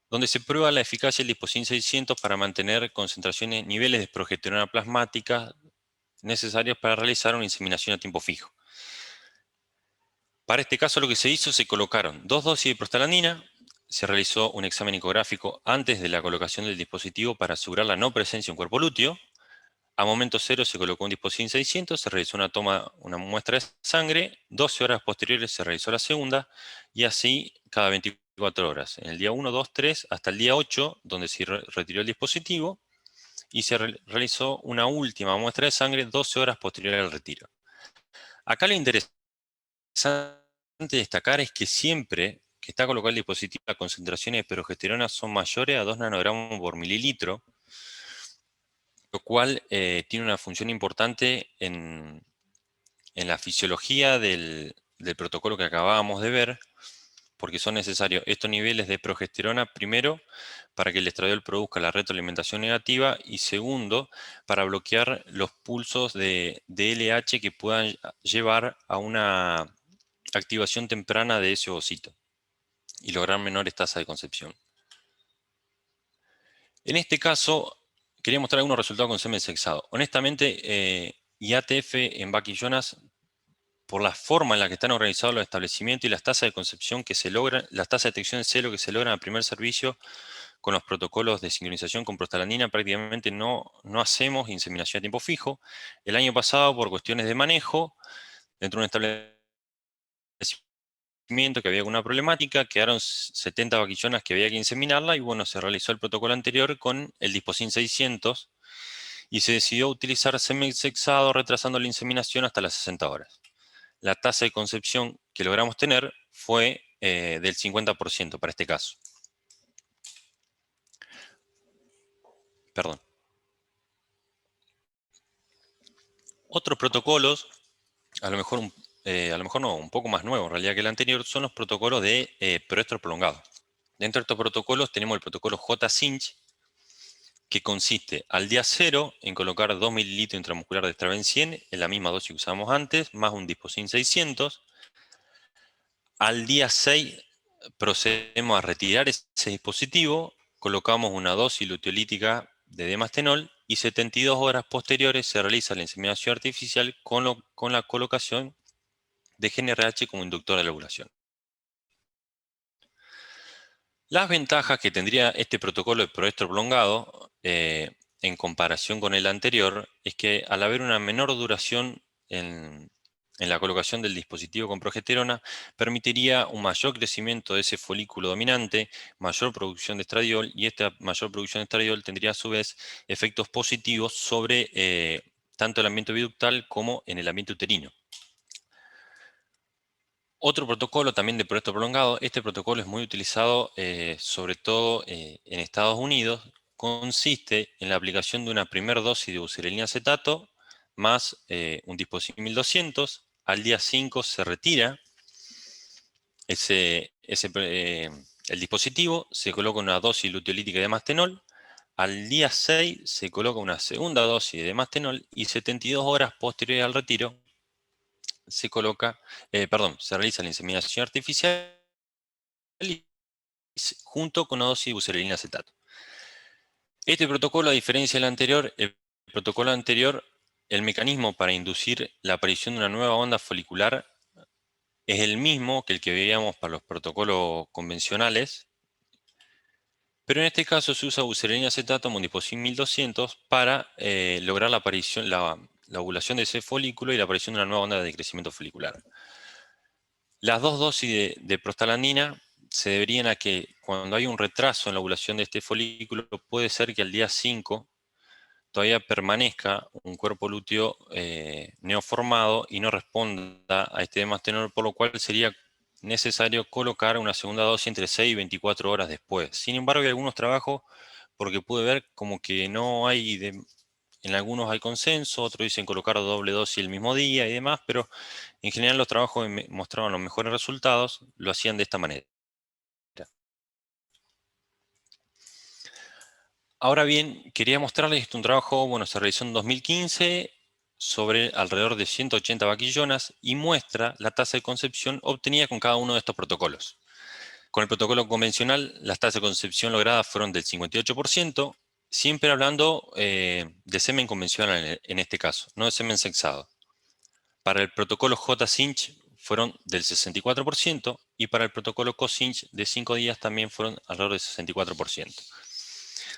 donde se prueba la eficacia del Disposin 600 para mantener concentraciones, niveles de progesterona plasmática necesarios para realizar una inseminación a tiempo fijo. Para este caso lo que se hizo, se colocaron 2 dosis de prostaglandina, se realizó un examen ecográfico antes de la colocación del dispositivo para asegurar la no presencia en cuerpo lúteo. A momento cero se colocó un Disposin 600, se realizó una muestra de sangre, 12 horas posteriores se realizó la segunda, y así cada 24 horas, en el día 1, 2, 3, hasta el día 8, donde se retiró el dispositivo, y se realizó una última muestra de sangre 12 horas posterior al retiro. Acá lo interesante destacar es que siempre que está colocado el dispositivo, las concentraciones de progesterona son mayores a 2 nanogramos por mililitro, lo cual tiene una función importante en la fisiología del protocolo que acabábamos de ver, porque son necesarios estos niveles de progesterona, primero, para que el estradiol produzca la retroalimentación negativa, y segundo, para bloquear los pulsos de LH que puedan llevar a una activación temprana de ese ovocito y lograr menores tasas de concepción. En este caso, quería mostrar algunos resultados con semen sexado. Honestamente, IATF en vaquillonas, por la forma en la que están organizados los establecimientos y las tasas de concepción que se logran, las tasas de detección de celo que se logran al primer servicio con los protocolos de sincronización con prostaglandina, prácticamente no hacemos inseminación a tiempo fijo. El año pasado, por cuestiones de manejo, dentro de un establecimiento que había alguna problemática, quedaron 70 vaquillonas que había que inseminarla, y bueno, se realizó el protocolo anterior con el Disposin 600 y se decidió utilizar semen sexado retrasando la inseminación hasta las 60 horas. La tasa de concepción que logramos tener fue del 50% para este caso. Perdón. Otros protocolos, a lo mejor no, un poco más nuevos en realidad que el anterior, son los protocolos de proestro prolongado. Dentro de estos protocolos tenemos el protocolo J-Cinch, que consiste al día 0 en colocar 2 mililitros intramuscular de Straven 100, en la misma dosis que usábamos antes, más un Disposin 600. Al día 6 procedemos a retirar ese dispositivo, colocamos una dosis luteolítica de demastenol, y 72 horas posteriores se realiza la inseminación artificial con la colocación de GNRH como inductor de la ovulación. Las ventajas que tendría este protocolo de proestro prolongado en comparación con el anterior es que al haber una menor duración en la colocación del dispositivo con progesterona, permitiría un mayor crecimiento de ese folículo dominante, mayor producción de estradiol, y esta mayor producción de estradiol tendría a su vez efectos positivos sobre tanto el ambiente biductal como en el ambiente uterino. Otro protocolo también de proestro prolongado, este protocolo es muy utilizado sobre todo en Estados Unidos, consiste en la aplicación de una primera dosis de buserelina acetato más un dispositivo 1200. Al día 5 se retira el dispositivo, se coloca una dosis luteolítica de mastenol. Al día 6 se coloca una segunda dosis de mastenol y 72 horas posteriores al retiro se realiza la inseminación artificial junto con una dosis de buserelina acetato. Este protocolo, a diferencia del anterior, el protocolo anterior, el mecanismo para inducir la aparición de una nueva onda folicular es el mismo que el que veíamos para los protocolos convencionales, pero en este caso se usa buserelina acetato como un dispositivo 1200 para lograr la aparición, la ovulación de ese folículo y la aparición de una nueva onda de crecimiento folicular. Las dos dosis de prostaglandina se deberían a que cuando hay un retraso en la ovulación de este folículo, puede ser que al día 5 todavía permanezca un cuerpo lúteo neoformado y no responda a este mastenol, por lo cual sería necesario colocar una segunda dosis entre 6 y 24 horas después. Sin embargo, hay algunos trabajos, porque pude ver como que no hay, en algunos hay consenso, otros dicen colocar doble dosis el mismo día y demás, pero en general los trabajos que mostraban los mejores resultados lo hacían de esta manera. Ahora bien, quería mostrarles un trabajo, bueno, se realizó en 2015 sobre alrededor de 180 vaquillonas y muestra la tasa de concepción obtenida con cada uno de estos protocolos. Con el protocolo convencional, las tasas de concepción logradas fueron del 58%, siempre hablando de semen convencional en este caso, no de semen sexado. Para el protocolo J-Cinch fueron del 64% y para el protocolo Co-Cinch de 5 días también fueron alrededor del 64%.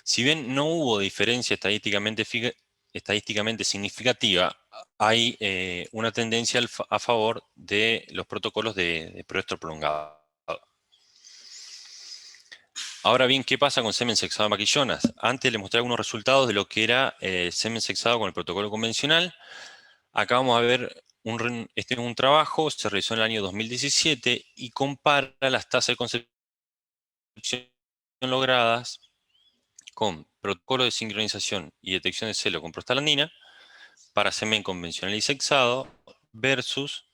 Si bien no hubo diferencia estadísticamente significativa, hay una tendencia a favor de los protocolos de proestro prolongado. Ahora bien, ¿qué pasa con semen sexado en vaquillonas? Antes les mostré algunos resultados de lo que era semen sexado con el protocolo convencional. Acá vamos a ver, este es un trabajo, se realizó en el año 2017 y compara las tasas de concepción logradas con protocolo de sincronización y detección de celo con prostaglandina para semen convencional y sexado versus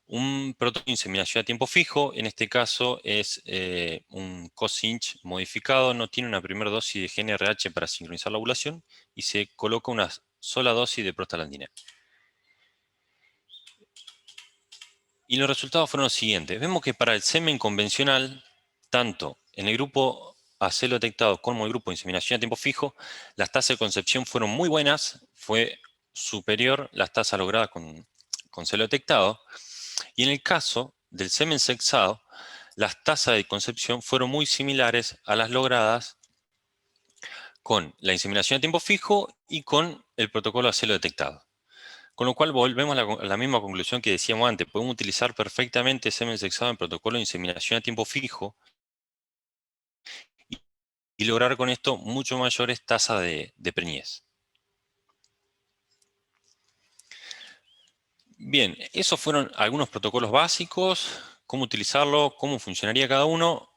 un protocolo de inseminación a tiempo fijo. En este caso es un Co-Cinch modificado, no tiene una primera dosis de GnRH para sincronizar la ovulación y se coloca una sola dosis de prostaglandina. Y los resultados fueron los siguientes. Vemos que para el semen convencional, tanto en el grupo a celo detectado como el grupo de inseminación a tiempo fijo, las tasas de concepción fueron muy buenas, fue superior las tasas logradas con celo detectado. Y en el caso del semen sexado, las tasas de concepción fueron muy similares a las logradas con la inseminación a tiempo fijo y con el protocolo a celo detectado. Con lo cual volvemos a la misma conclusión que decíamos antes. Podemos utilizar perfectamente semen sexado en protocolo de inseminación a tiempo fijo y lograr con esto mucho mayores tasas de preñez. Bien, esos fueron algunos protocolos básicos, cómo utilizarlo, cómo funcionaría cada uno.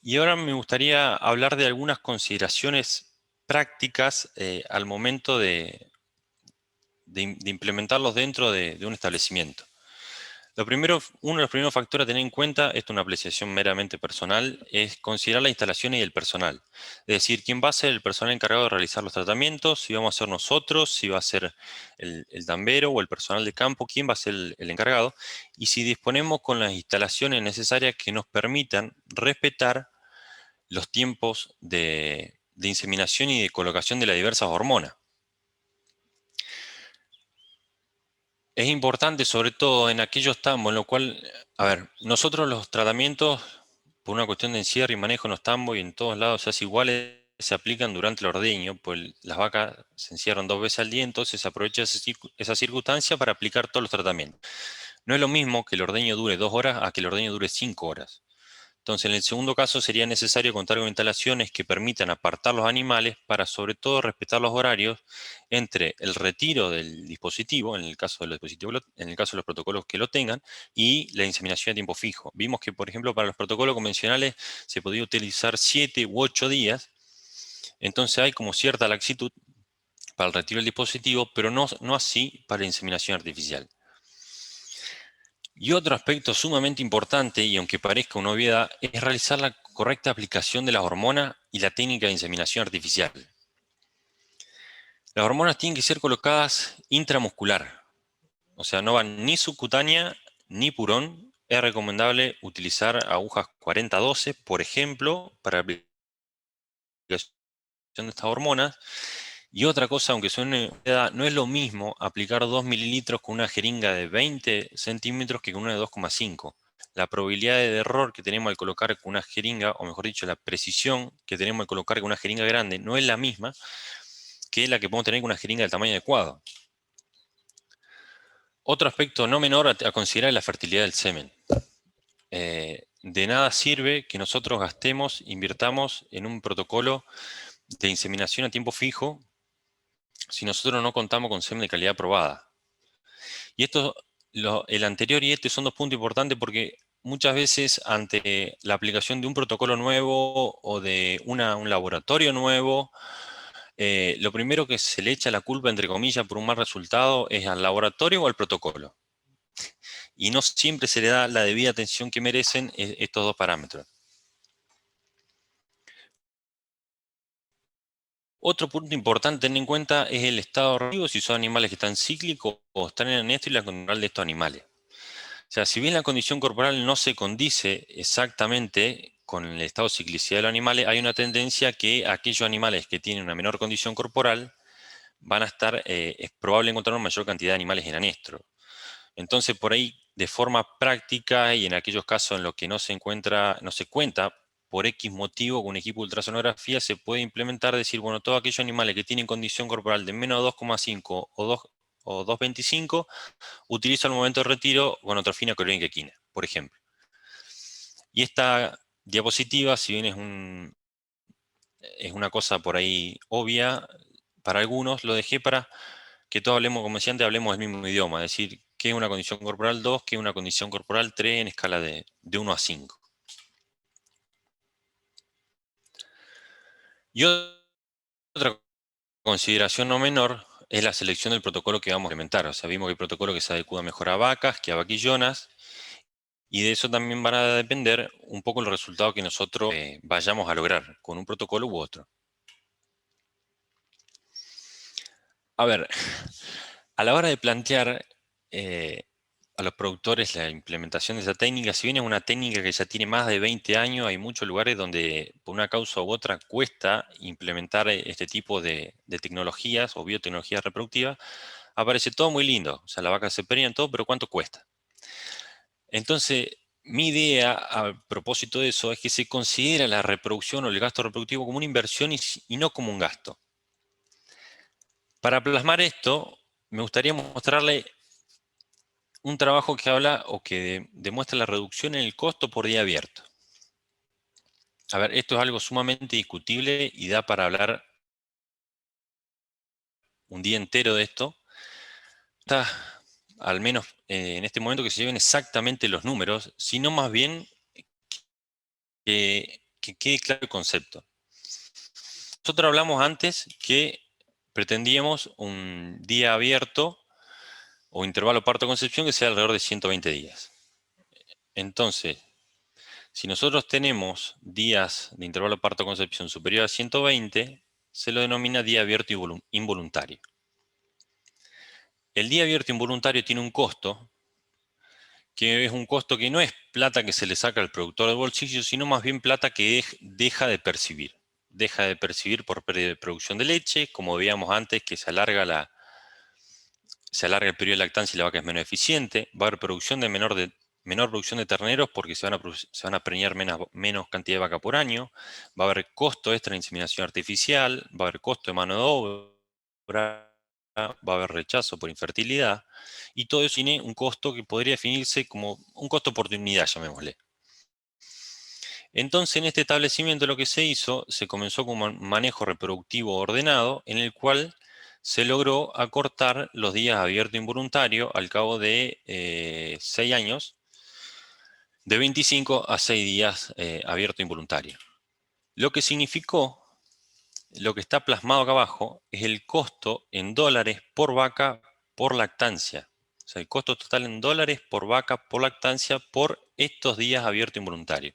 Y ahora me gustaría hablar de algunas consideraciones prácticas al momento de implementarlos dentro de un establecimiento. Uno de los primeros factores a tener en cuenta, esto es una apreciación meramente personal, es considerar la instalación y el personal. Es decir, quién va a ser el personal encargado de realizar los tratamientos, si vamos a ser nosotros, si va a ser el tambero o el personal de campo, quién va a ser el encargado, y si disponemos con las instalaciones necesarias que nos permitan respetar los tiempos de inseminación y de colocación de las diversas hormonas. Es importante, sobre todo en aquellos tambos, en lo cual, a ver, nosotros los tratamientos por una cuestión de encierro y manejo en los tambos y en todos lados se hace iguales, se aplican durante el ordeño, pues las vacas se encierran 2 veces al día, entonces se aprovecha esa circunstancia para aplicar todos los tratamientos. No es lo mismo que el ordeño dure 2 horas a que el ordeño dure 5 horas. Entonces, en el segundo caso sería necesario contar con instalaciones que permitan apartar los animales para sobre todo respetar los horarios entre el retiro del dispositivo, en el caso de los dispositivos, en el caso de los protocolos que lo tengan, y la inseminación a tiempo fijo. Vimos que, por ejemplo, para los protocolos convencionales se podía utilizar 7 u 8 días, entonces hay como cierta laxitud para el retiro del dispositivo, pero no así para la inseminación artificial. Y otro aspecto sumamente importante, y aunque parezca una obviedad, es realizar la correcta aplicación de las hormonas y la técnica de inseminación artificial. Las hormonas tienen que ser colocadas intramuscular, o sea, no van ni subcutánea ni purón. Es recomendable utilizar agujas 40-12, por ejemplo, para aplicación de estas hormonas. Y otra cosa, aunque suene, no es lo mismo aplicar 2 mililitros con una jeringa de 20 centímetros que con una de 2,5. La probabilidad de error que tenemos al colocar con una jeringa, o mejor dicho, la precisión que tenemos al colocar con una jeringa grande, no es la misma que la que podemos tener con una jeringa del tamaño adecuado. Otro aspecto no menor a considerar es la fertilidad del semen. De nada sirve que nosotros invirtamos en un protocolo de inseminación a tiempo fijo si nosotros no contamos con semen de calidad probada. Y el anterior y este son 2 puntos importantes porque muchas veces ante la aplicación de un protocolo nuevo o de un laboratorio nuevo, lo primero que se le echa la culpa, entre comillas, por un mal resultado es al laboratorio o al protocolo. Y no siempre se le da la debida atención que merecen estos 2 parámetros. Otro punto importante a tener en cuenta es el estado reproductivo, si son animales que están cíclicos o están en anestro y la control de estos animales. O sea, si bien la condición corporal no se condice exactamente con el estado de ciclicidad de los animales, hay una tendencia que aquellos animales que tienen una menor condición corporal van a estar, es probable encontrar una mayor cantidad de animales en anestro. Entonces, por ahí, de forma práctica y en aquellos casos en los que no se cuenta por X motivo con un equipo de ultrasonografía, se puede implementar, decir, bueno, todos aquellos animales que tienen condición corporal de menos de 2,5 o 2,25, utilizo al momento de retiro gonotrofina, clorina y equina, por ejemplo. Y esta diapositiva, si bien es una cosa por ahí obvia para algunos, lo dejé para que todos hablemos, como decía antes, hablemos del mismo idioma, es decir, qué es una condición corporal 2, qué es una condición corporal 3 en escala de 1 a 5. Y otra consideración no menor es la selección del protocolo que vamos a implementar. O sea, vimos que el protocolo que se adecua mejor a vacas que a vaquillonas, y de eso también van a depender un poco los resultados que nosotros vayamos a lograr con un protocolo u otro. A ver, a la hora de plantear a los productores la implementación de esa técnica, si bien es una técnica que ya tiene más de 20 años, hay muchos lugares donde por una causa u otra cuesta implementar este tipo de tecnologías o biotecnologías reproductivas. Aparece todo muy lindo, o sea, la vaca se preña todo, pero ¿cuánto cuesta? Entonces, mi idea a propósito de eso es que se considera la reproducción o el gasto reproductivo como una inversión y no como un gasto. Para plasmar esto, me gustaría mostrarle un trabajo que habla o que demuestra la reducción en el costo por día abierto. A ver, esto es algo sumamente discutible y da para hablar un día entero de esto. Está, al menos en este momento, que se lleven exactamente los números, sino más bien que quede claro el concepto. Nosotros hablamos antes que pretendíamos un día abierto o intervalo parto-concepción que sea alrededor de 120 días. Entonces, si nosotros tenemos días de intervalo parto-concepción superior a 120, se lo denomina día abierto involuntario. El día abierto involuntario tiene un costo, que es un costo que no es plata que se le saca al productor del bolsillo, sino más bien plata que deja de percibir. Deja de percibir por pérdida de producción de leche, como veíamos antes, que se alarga el periodo de lactancia y la vaca es menos eficiente. Va a haber producción de menor menor producción de terneros porque se van a preñar menos cantidad de vaca por año, va a haber costo extra de inseminación artificial, va a haber costo de mano de obra, va a haber rechazo por infertilidad, y todo eso tiene un costo que podría definirse como un costo oportunidad, llamémosle. Entonces, en este establecimiento lo que se hizo, se comenzó con un manejo reproductivo ordenado, en el cual se logró acortar los días abierto involuntario al cabo de 6 años, de 25 a 6 días abierto involuntario. Lo que significó, lo que está plasmado acá abajo, es el costo en dólares por vaca por lactancia. O sea, el costo total en dólares por vaca por lactancia por estos días abierto involuntario.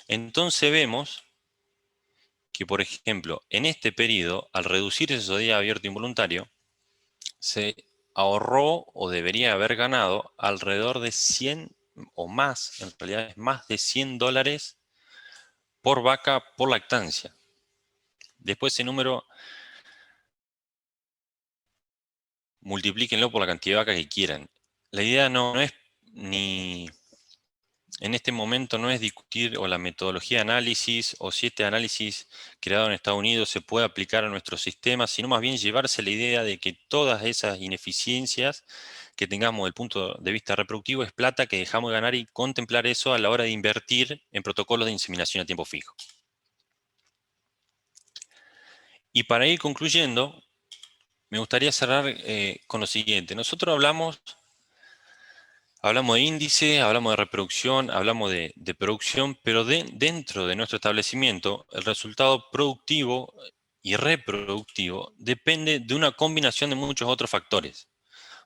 Entonces vemos que, por ejemplo, en este periodo, al reducir esos días abierto involuntario, se ahorró o debería haber ganado alrededor de 100 o más, en realidad es más de $100 por vaca por lactancia. Después ese número multiplíquenlo por la cantidad de vacas que quieran. La idea no es ni en este momento no es discutir o la metodología de análisis o si este análisis creado en Estados Unidos se puede aplicar a nuestro sistema, sino más bien llevarse la idea de que todas esas ineficiencias que tengamos desde el punto de vista reproductivo es plata que dejamos de ganar, y contemplar eso a la hora de invertir en protocolos de inseminación a tiempo fijo. Y para ir concluyendo, me gustaría cerrar con lo siguiente. Nosotros hablamos de índice, hablamos de reproducción, hablamos de producción, pero dentro de nuestro establecimiento, el resultado productivo y reproductivo depende de una combinación de muchos otros factores.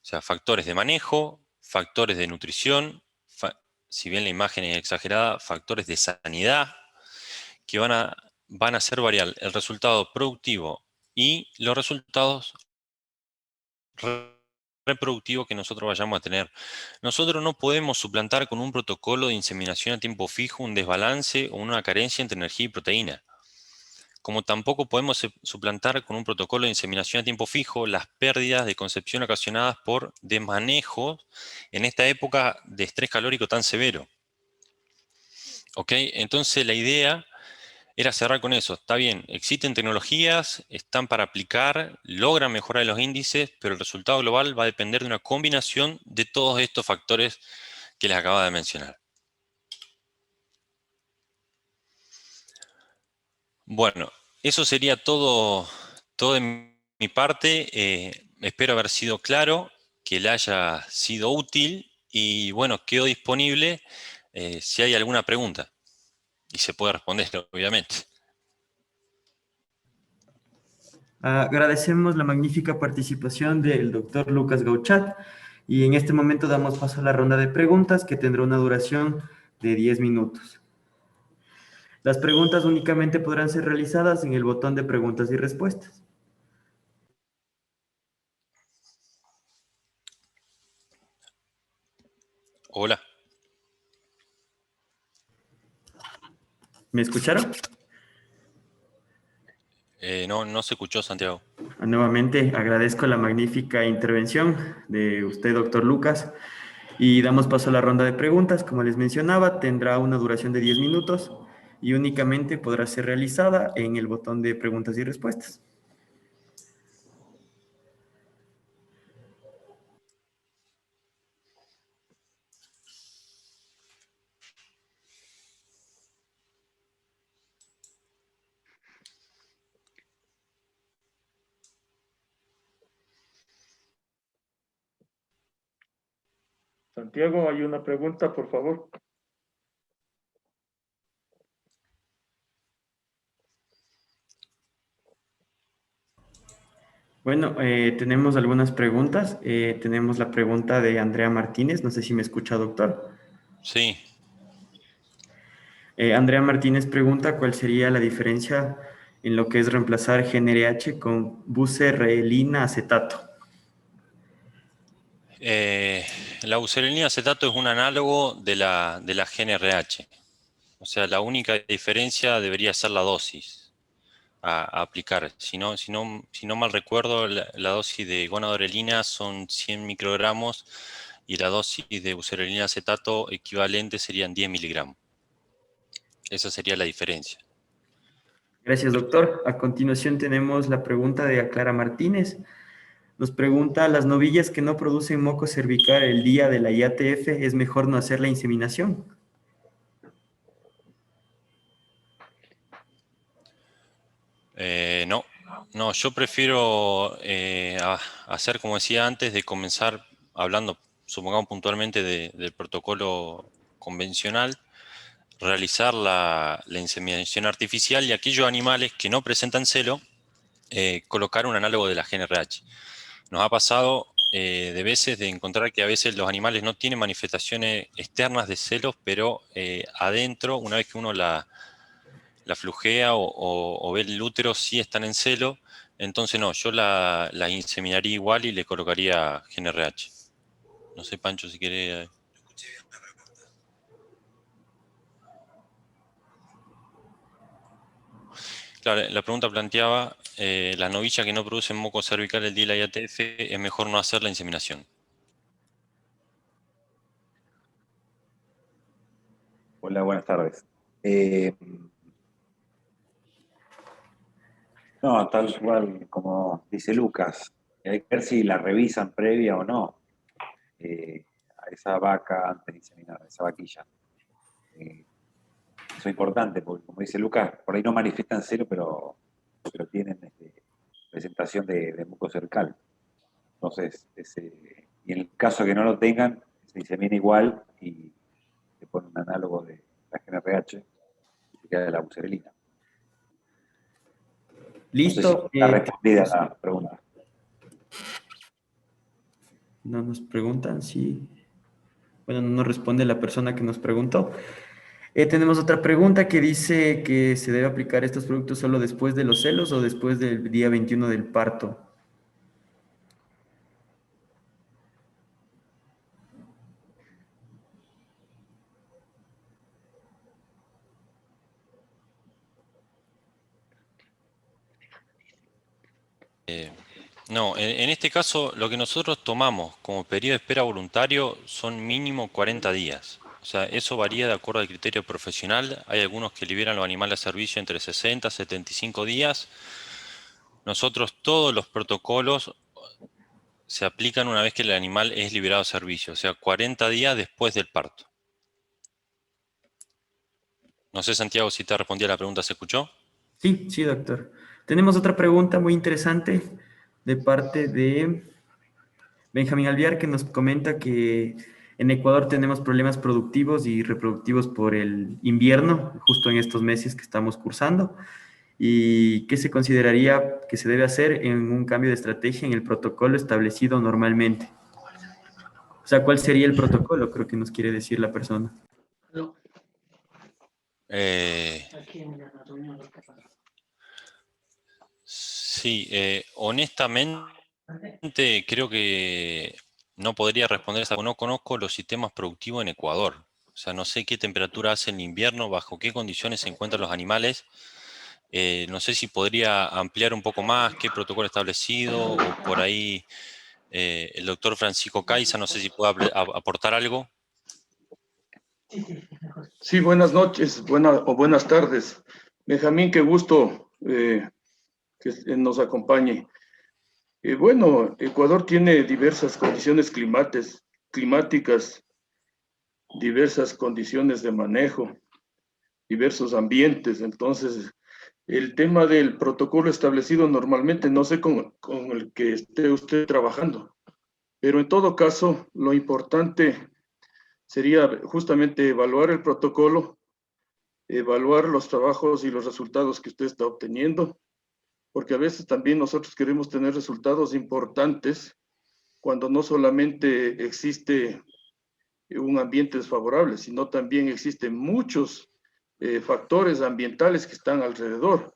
O sea, factores de manejo, factores de nutrición, si bien la imagen es exagerada, factores de sanidad, que van a hacer variar el resultado productivo y los resultados reproductivo que nosotros vayamos a tener. Nosotros no podemos suplantar con un protocolo de inseminación a tiempo fijo un desbalance o una carencia entre energía y proteína. Como tampoco podemos suplantar con un protocolo de inseminación a tiempo fijo las pérdidas de concepción ocasionadas por desmanejos en esta época de estrés calórico tan severo. ¿Ok? Entonces la idea era cerrar con eso. Está bien, existen tecnologías, están para aplicar, logran mejorar los índices, pero el resultado global va a depender de una combinación de todos estos factores que les acabo de mencionar. Bueno, eso sería todo de mi parte. Espero haber sido claro, que le haya sido útil, y bueno, quedo disponible si hay alguna pregunta y se puede responder, obviamente. Agradecemos la magnífica participación del doctor Lucas Gauchat y en este momento damos paso a la ronda de preguntas que tendrá una duración de 10 minutos. Las preguntas únicamente podrán ser realizadas en el botón de preguntas y respuestas. Hola. ¿Me escucharon? No se escuchó, Santiago. Nuevamente agradezco la magnífica intervención de usted, doctor Lucas, y damos paso a la ronda de preguntas. Como les mencionaba, tendrá una duración de 10 minutos y únicamente podrá ser realizada en el botón de preguntas y respuestas. Santiago, hay una pregunta, por favor. Bueno, tenemos algunas preguntas. Tenemos la pregunta de Andrea Martínez. No sé si me escucha, doctor. Sí. Andrea Martínez pregunta cuál sería la diferencia en lo que es reemplazar GnRH con buserelina acetato. La buserelina acetato es un análogo de la GnRH. O sea, la única diferencia debería ser la dosis a aplicar. Si no mal recuerdo, la dosis de gonadorelina son 100 microgramos y la dosis de buserelina acetato equivalente serían 10 miligramos. Esa sería la diferencia. Gracias, doctor. A continuación tenemos la pregunta de Clara Martínez. Nos pregunta, ¿las novillas que no producen moco cervical el día de la IATF es mejor no hacer la inseminación? No, yo prefiero hacer, como decía antes, de comenzar hablando, supongamos puntualmente del protocolo convencional, realizar la inseminación artificial y aquellos animales que no presentan celo, colocar un análogo de la GNRH. Nos ha pasado de veces de encontrar que a veces los animales no tienen manifestaciones externas de celos, pero adentro, una vez que uno la flujea o ve el útero, sí están en celo. Entonces no, yo la inseminaría igual y le colocaría GNRH. No sé, Pancho, si quiere... Claro, la pregunta planteaba, las novillas que no producen moco cervical el día de la IATF, es mejor no hacer la inseminación. Hola, buenas tardes. No, tal cual como dice Lucas, hay que ver si la revisan previa o no a esa vaca antes de inseminar, a esa vaquilla. Eso es importante, porque como dice Lucas, por ahí no manifiestan celo, pero tienen presentación de muco cervical. Entonces, y en el caso que no lo tengan, se insemina igual y se pone un análogo de la GNRH, que queda de la buserelina. Listo. No sé si está respondida la pregunta. No nos preguntan si... Bueno, no nos responde la persona que nos preguntó. Tenemos otra pregunta que dice que se debe aplicar estos productos solo después de los celos o después del día 21 del parto. No, en este caso lo que nosotros tomamos como periodo de espera voluntario son mínimo 40 días. O sea, eso varía de acuerdo al criterio profesional. Hay algunos que liberan los animales a servicio entre 60 y 75 días. Nosotros todos los protocolos se aplican una vez que el animal es liberado a servicio, o sea, 40 días después del parto. No sé, Santiago, si te respondí a la pregunta, ¿se escuchó? Sí, sí, doctor. Tenemos otra pregunta muy interesante de parte de Benjamín Alviar, que nos comenta que en Ecuador tenemos problemas productivos y reproductivos por el invierno, justo en estos meses que estamos cursando. ¿Y qué se consideraría que se debe hacer en un cambio de estrategia en el protocolo establecido normalmente? O sea, ¿cuál sería el protocolo? Creo que nos quiere decir la persona. No. Sí, honestamente creo que no podría responder esa. No conozco los sistemas productivos en Ecuador. O sea, no sé qué temperatura hace en invierno, bajo qué condiciones se encuentran los animales. No sé si podría ampliar un poco más qué protocolo establecido o por ahí el doctor Francisco Caiza, no sé si puede aportar algo. Sí, buenas noches, buenas tardes. Benjamín, qué gusto que nos acompañe. Bueno, Ecuador tiene diversas condiciones climáticas, diversas condiciones de manejo, diversos ambientes. Entonces, el tema del protocolo establecido normalmente, no sé con el que esté usted trabajando, pero en todo caso, lo importante sería justamente evaluar el protocolo, evaluar los trabajos y los resultados que usted está obteniendo, porque a veces también nosotros queremos tener resultados importantes cuando no solamente existe un ambiente desfavorable, sino también existen muchos factores ambientales que están alrededor.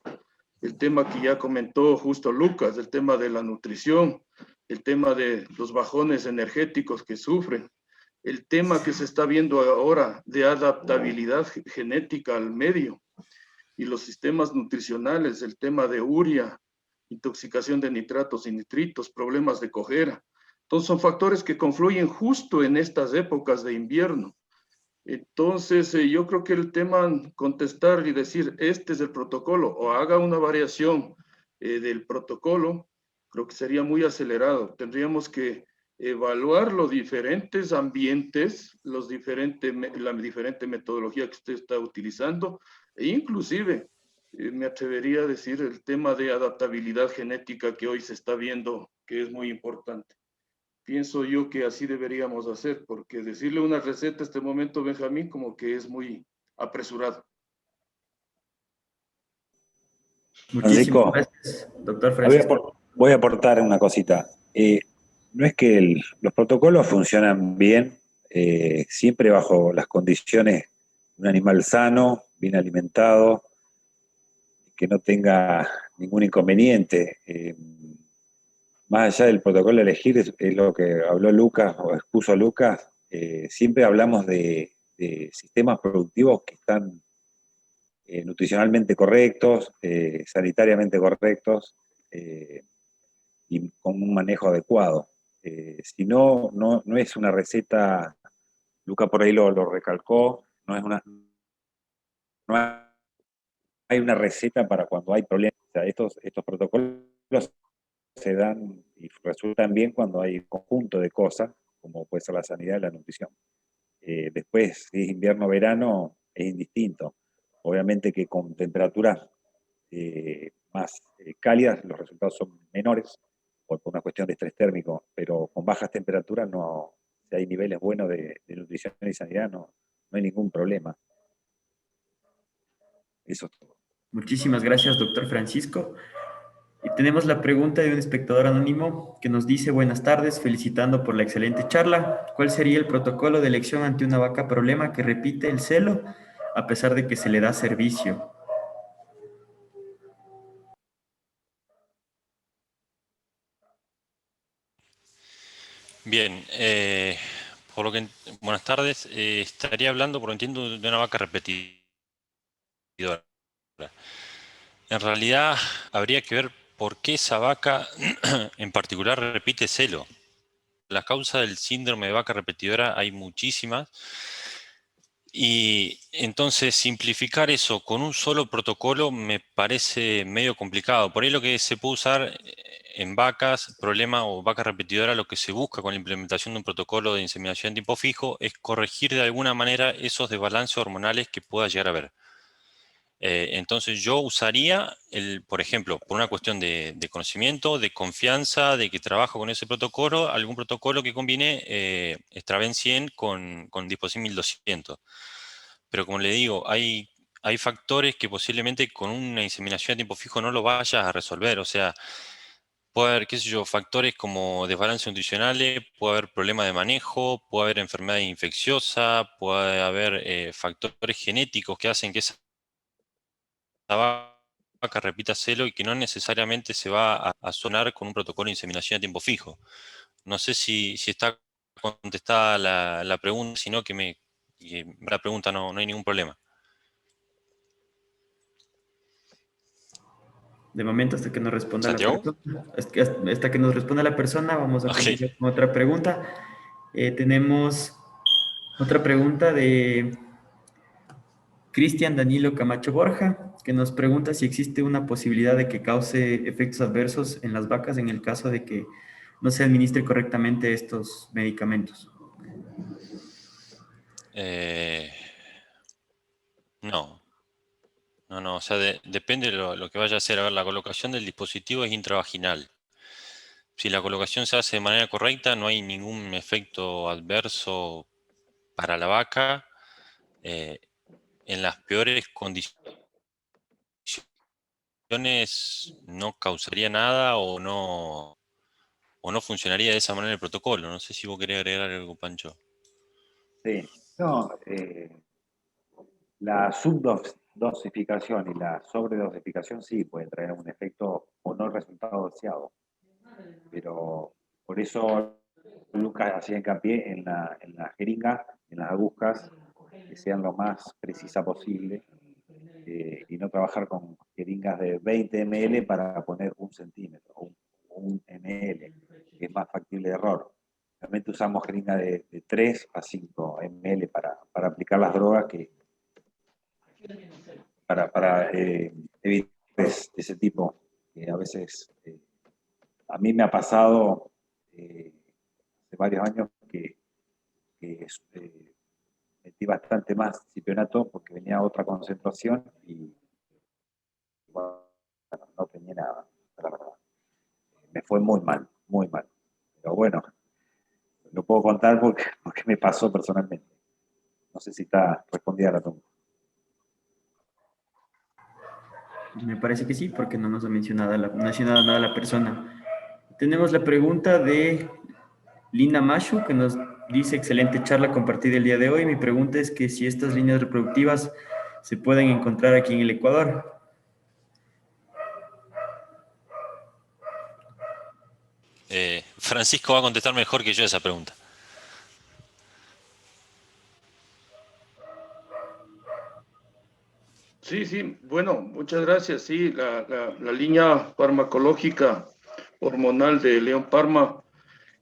El tema que ya comentó justo Lucas, el tema de la nutrición, el tema de los bajones energéticos que sufren, el tema que se está viendo ahora de adaptabilidad genética al medio y los sistemas nutricionales, el tema de urea, intoxicación de nitratos y nitritos, problemas de cojera. Entonces son factores que confluyen justo en estas épocas de invierno. Entonces yo creo que el tema contestar y decir este es el protocolo o haga una variación del protocolo, creo que sería muy acelerado. Tendríamos que evaluar los diferentes ambientes, la diferente metodología que usted está utilizando e inclusive me atrevería a decir el tema de adaptabilidad genética que hoy se está viendo que es muy importante. Pienso yo que así deberíamos hacer, porque decirle una receta a este momento, Benjamín, como que es muy apresurado. Muchísimas Francisco, gracias, doctor Francisco. voy a aportar una cosita. No es que los protocolos funcionan bien, siempre bajo las condiciones de un animal sano, bien alimentado, que no tenga ningún inconveniente. Más allá del protocolo a elegir, es lo que habló Lucas o expuso Lucas, siempre hablamos de sistemas productivos que están nutricionalmente correctos, sanitariamente correctos y con un manejo adecuado. Si no, no es una receta, Lucas por ahí lo recalcó, no hay una receta para cuando hay problemas. O sea, estos protocolos se dan y resultan bien cuando hay un conjunto de cosas, como puede ser la sanidad y la nutrición. Después, si es invierno o verano, es indistinto. Obviamente que con temperaturas más cálidas los resultados son menores por una cuestión de estrés térmico, pero con bajas temperaturas no, si hay niveles buenos de nutrición y sanidad, no hay ningún problema. Eso es todo. Muchísimas gracias, doctor Francisco. Y tenemos la pregunta de un espectador anónimo que nos dice: buenas tardes, felicitando por la excelente charla. ¿Cuál sería el protocolo de elección ante una vaca problema que repite el celo a pesar de que se le da servicio? Bien, por lo que, buenas tardes. Estaría hablando, por lo que entiendo, de una vaca repetidora. En realidad, habría que ver por qué esa vaca en particular repite celo. Las causas del síndrome de vaca repetidora hay muchísimas. Y entonces simplificar eso con un solo protocolo me parece medio complicado. Por ahí lo que se puede usar en vacas, problema o vaca repetidora, lo que se busca con la implementación de un protocolo de inseminación en tiempo fijo es corregir de alguna manera esos desbalances hormonales que pueda llegar a haber. Entonces yo usaría, por ejemplo, por una cuestión de conocimiento, de confianza, de que trabajo con ese protocolo, algún protocolo que combine Straven 100 con Disposin 1200. Pero como le digo, hay factores que posiblemente con una inseminación a tiempo fijo no lo vayas a resolver. O sea, puede haber, qué sé yo, factores como desbalance nutricionales, puede haber problemas de manejo, puede haber enfermedades infecciosas, puede haber factores genéticos que hacen que esa vaca repita celo y que no necesariamente se va a sonar con un protocolo de inseminación a tiempo fijo. No sé si está contestada la pregunta, sino que la pregunta no hay ningún problema. De momento, hasta que nos responda la ¿Santiago? persona, hasta que nos responda la persona, vamos a Ok. continuar con otra pregunta. Tenemos otra pregunta de Cristian Danilo Camacho Borja, que nos pregunta si existe una posibilidad de que cause efectos adversos en las vacas en el caso de que no se administre correctamente estos medicamentos. No, o sea, depende de lo que vaya a hacer. A ver, la colocación del dispositivo es intravaginal. Si la colocación se hace de manera correcta, no hay ningún efecto adverso para la vaca. En las peores condiciones no causaría nada o no funcionaría de esa manera el protocolo. No sé si vos querés agregar algo, Pancho. Sí. No, la subdosificación y la sobredosificación sí pueden traer un efecto o no el resultado deseado. Pero por eso Lucas hacía hincapié en la jeringa, en las agujas, que sean lo más precisa posible y no trabajar con jeringas de 20 ml para poner 1 centímetro o un ml, que es más factible de error. realmente usamos jeringa de 3 a 5 ml para aplicar las drogas para evitar ese tipo. A veces, a mí me ha pasado hace varios años que metí bastante más cipionato porque venía otra concentración y bueno, no tenía nada, la verdad. Me fue muy mal, muy mal. Pero bueno, lo puedo contar porque me pasó personalmente. No sé si está respondida la pregunta. Me parece que sí, porque no nos ha mencionado, no ha mencionado nada la persona. Tenemos la pregunta de Lina Mashu, que nos dice, excelente charla compartida el día de hoy. Mi pregunta es que si estas líneas reproductivas se pueden encontrar aquí en el Ecuador. Francisco va a contestar mejor que yo esa pregunta. Sí, sí, bueno, muchas gracias. Sí, la línea farmacológica hormonal de León Parma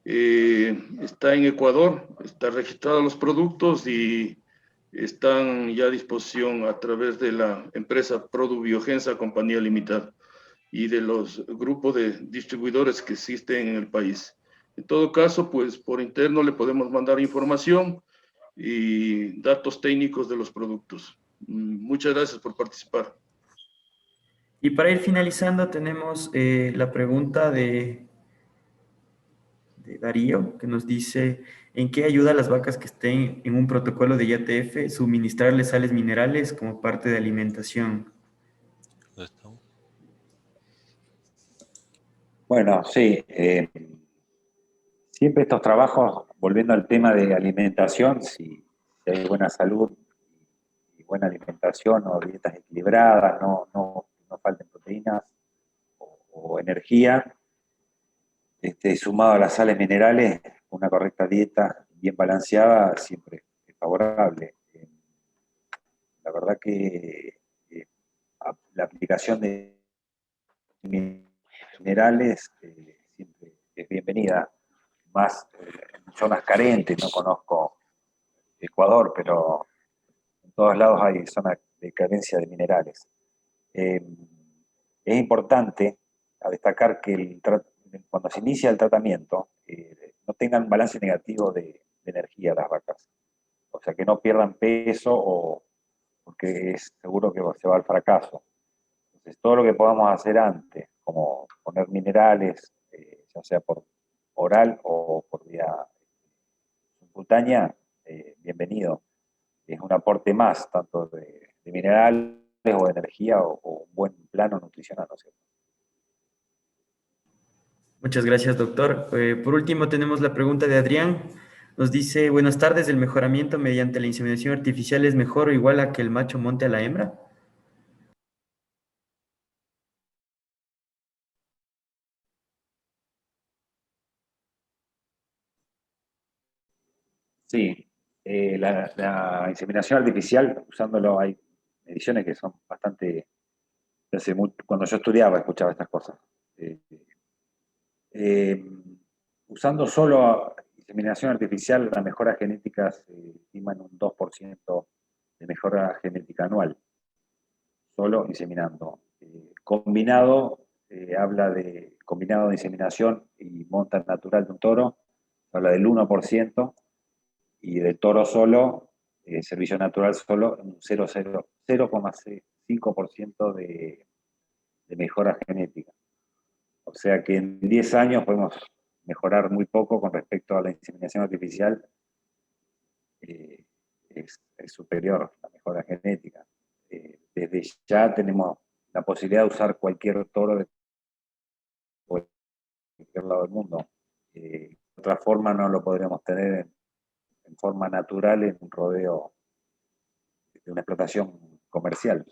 está en Ecuador, está registrados los productos y están ya a disposición a través de la empresa Produbiogensa Compañía Limitada y de los grupos de distribuidores que existen en el país. En todo caso, pues por interno le podemos mandar información y datos técnicos de los productos. Muchas gracias por participar. Y para ir finalizando, tenemos la pregunta de Darío, que nos dice, ¿en qué ayuda a las vacas que estén en un protocolo de IATF suministrarles sales minerales como parte de alimentación? Bueno, sí. Siempre estos trabajos, volviendo al tema de alimentación, si hay buena salud y buena alimentación o dietas equilibradas, no falten proteínas o energía, sumado a las sales minerales, una correcta dieta bien balanceada siempre es favorable. La verdad que la aplicación de minerales siempre es bienvenida, más en zonas carentes. No conozco Ecuador, pero en todos lados hay zonas de carencia de minerales. Es importante a destacar que cuando se inicia el tratamiento no tengan balance negativo de energía las vacas, o sea que no pierdan peso porque es seguro que se va al fracaso. Entonces todo lo que podamos hacer antes, como poner minerales, ya sea por oral o por vía subcutánea, bienvenido. Es un aporte más, tanto de minerales o de energía o un buen plano nutricional, ¿no es cierto? Muchas gracias, doctor. Por último, tenemos la pregunta de Adrián. Nos dice, buenas tardes, ¿el mejoramiento mediante la inseminación artificial es mejor o igual a que el macho monte a la hembra? Sí, la inseminación artificial, usándolo, hay mediciones que son bastante... cuando yo estudiaba escuchaba estas cosas. Eh, Usando solo inseminación artificial, la mejora genética se estima en un 2% de mejora genética anual, solo inseminando. Combinado, habla de combinado de inseminación y monta natural de un toro, habla del 1%, y del toro solo, servicio natural solo, un 0,5% de mejora genética. O sea que en 10 años podemos mejorar muy poco con respecto a la inseminación artificial. Es superior la mejora genética. Desde ya tenemos la posibilidad de usar cualquier toro de cualquier lado del mundo. De otra forma no lo podríamos tener en forma natural en un rodeo de una explotación comercial.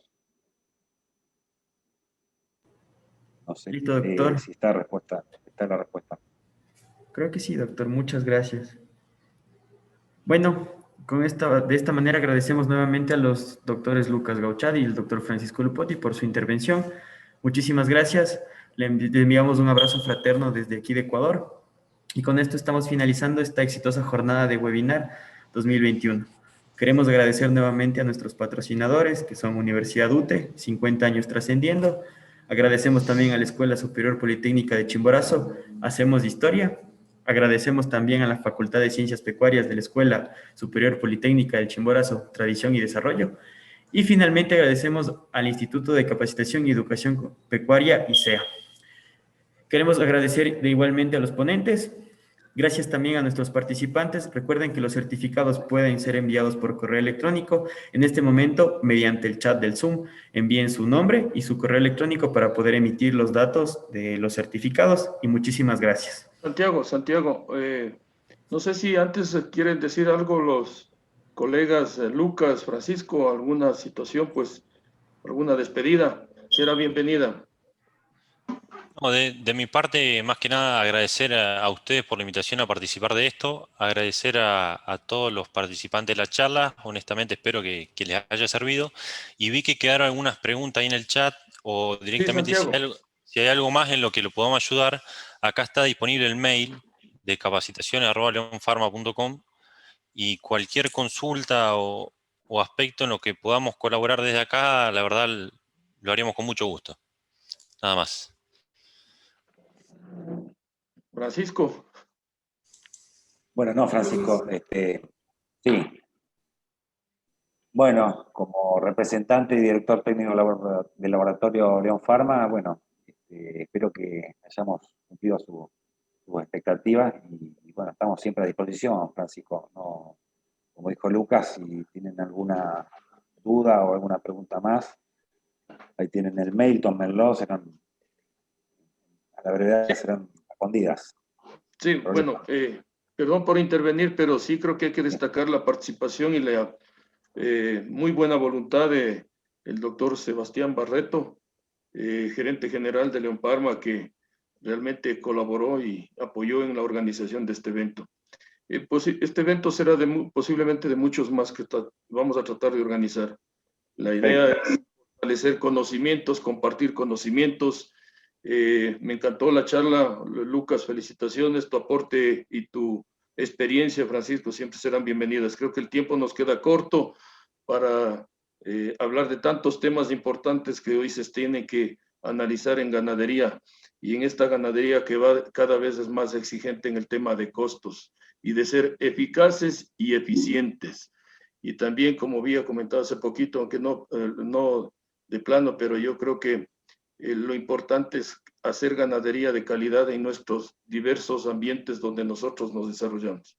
No sé Listo, doctor. si está la respuesta. Creo que sí, doctor. Muchas gracias. Bueno, de esta manera agradecemos nuevamente a los doctores Lucas Gauchad y el doctor Francisco Lupotti por su intervención. Muchísimas gracias. Le enviamos un abrazo fraterno desde aquí de Ecuador. Y con esto estamos finalizando esta exitosa jornada de webinar 2021. Queremos agradecer nuevamente a nuestros patrocinadores, que son Universidad UTE, 50 años trascendiendo. Agradecemos también a la Escuela Superior Politécnica de Chimborazo, Hacemos Historia. Agradecemos también a la Facultad de Ciencias Pecuarias de la Escuela Superior Politécnica del Chimborazo, Tradición y Desarrollo. Y finalmente agradecemos al Instituto de Capacitación y Educación Pecuaria, ICEA. Queremos agradecer igualmente a los ponentes. Gracias también a nuestros participantes. Recuerden que los certificados pueden ser enviados por correo electrónico. En este momento, mediante el chat del Zoom, envíen su nombre y su correo electrónico para poder emitir los datos de los certificados. Y muchísimas gracias. Santiago, no sé si antes quieren decir algo los colegas Lucas, Francisco, alguna situación, pues, alguna despedida. Será bienvenida. No, de mi parte, más que nada, agradecer a ustedes por la invitación a participar de esto, agradecer a todos los participantes de la charla, honestamente espero que les haya servido, y vi que quedaron algunas preguntas ahí en el chat, o Sí, directamente Santiago. si hay algo más en lo que lo podamos ayudar, acá está disponible el mail de capacitaciones@leonfarma.com, y cualquier consulta o aspecto en lo que podamos colaborar desde acá, la verdad, lo haríamos con mucho gusto. Nada más. Francisco. Bueno, no, Francisco, sí. Bueno, como representante y director técnico del laboratorio León Pharma, bueno, espero que hayamos cumplido sus expectativas y, bueno, estamos siempre a disposición, Francisco. No, como dijo Lucas, si tienen alguna duda o alguna pregunta más, ahí tienen el mail, tómenlo, a la brevedad serán respondidas. Sí, bueno, perdón por intervenir, pero sí creo que hay que destacar la participación y la muy buena voluntad del doctor Sebastián Barreto, gerente general de León Pharma, que realmente colaboró y apoyó en la organización de este evento. Pues, este evento será posiblemente de muchos más que vamos a tratar de organizar. La idea es fortalecer conocimientos, compartir conocimientos. Me encantó la charla, Lucas, felicitaciones, tu aporte y tu experiencia, Francisco, siempre serán bienvenidas. Creo que el tiempo nos queda corto para hablar de tantos temas importantes que hoy se tienen que analizar en ganadería y en esta ganadería que cada vez es más exigente en el tema de costos y de ser eficaces y eficientes. Y también, como había comentado hace poquito, aunque no de plano, pero yo creo que lo importante es hacer ganadería de calidad en nuestros diversos ambientes donde nosotros nos desarrollamos.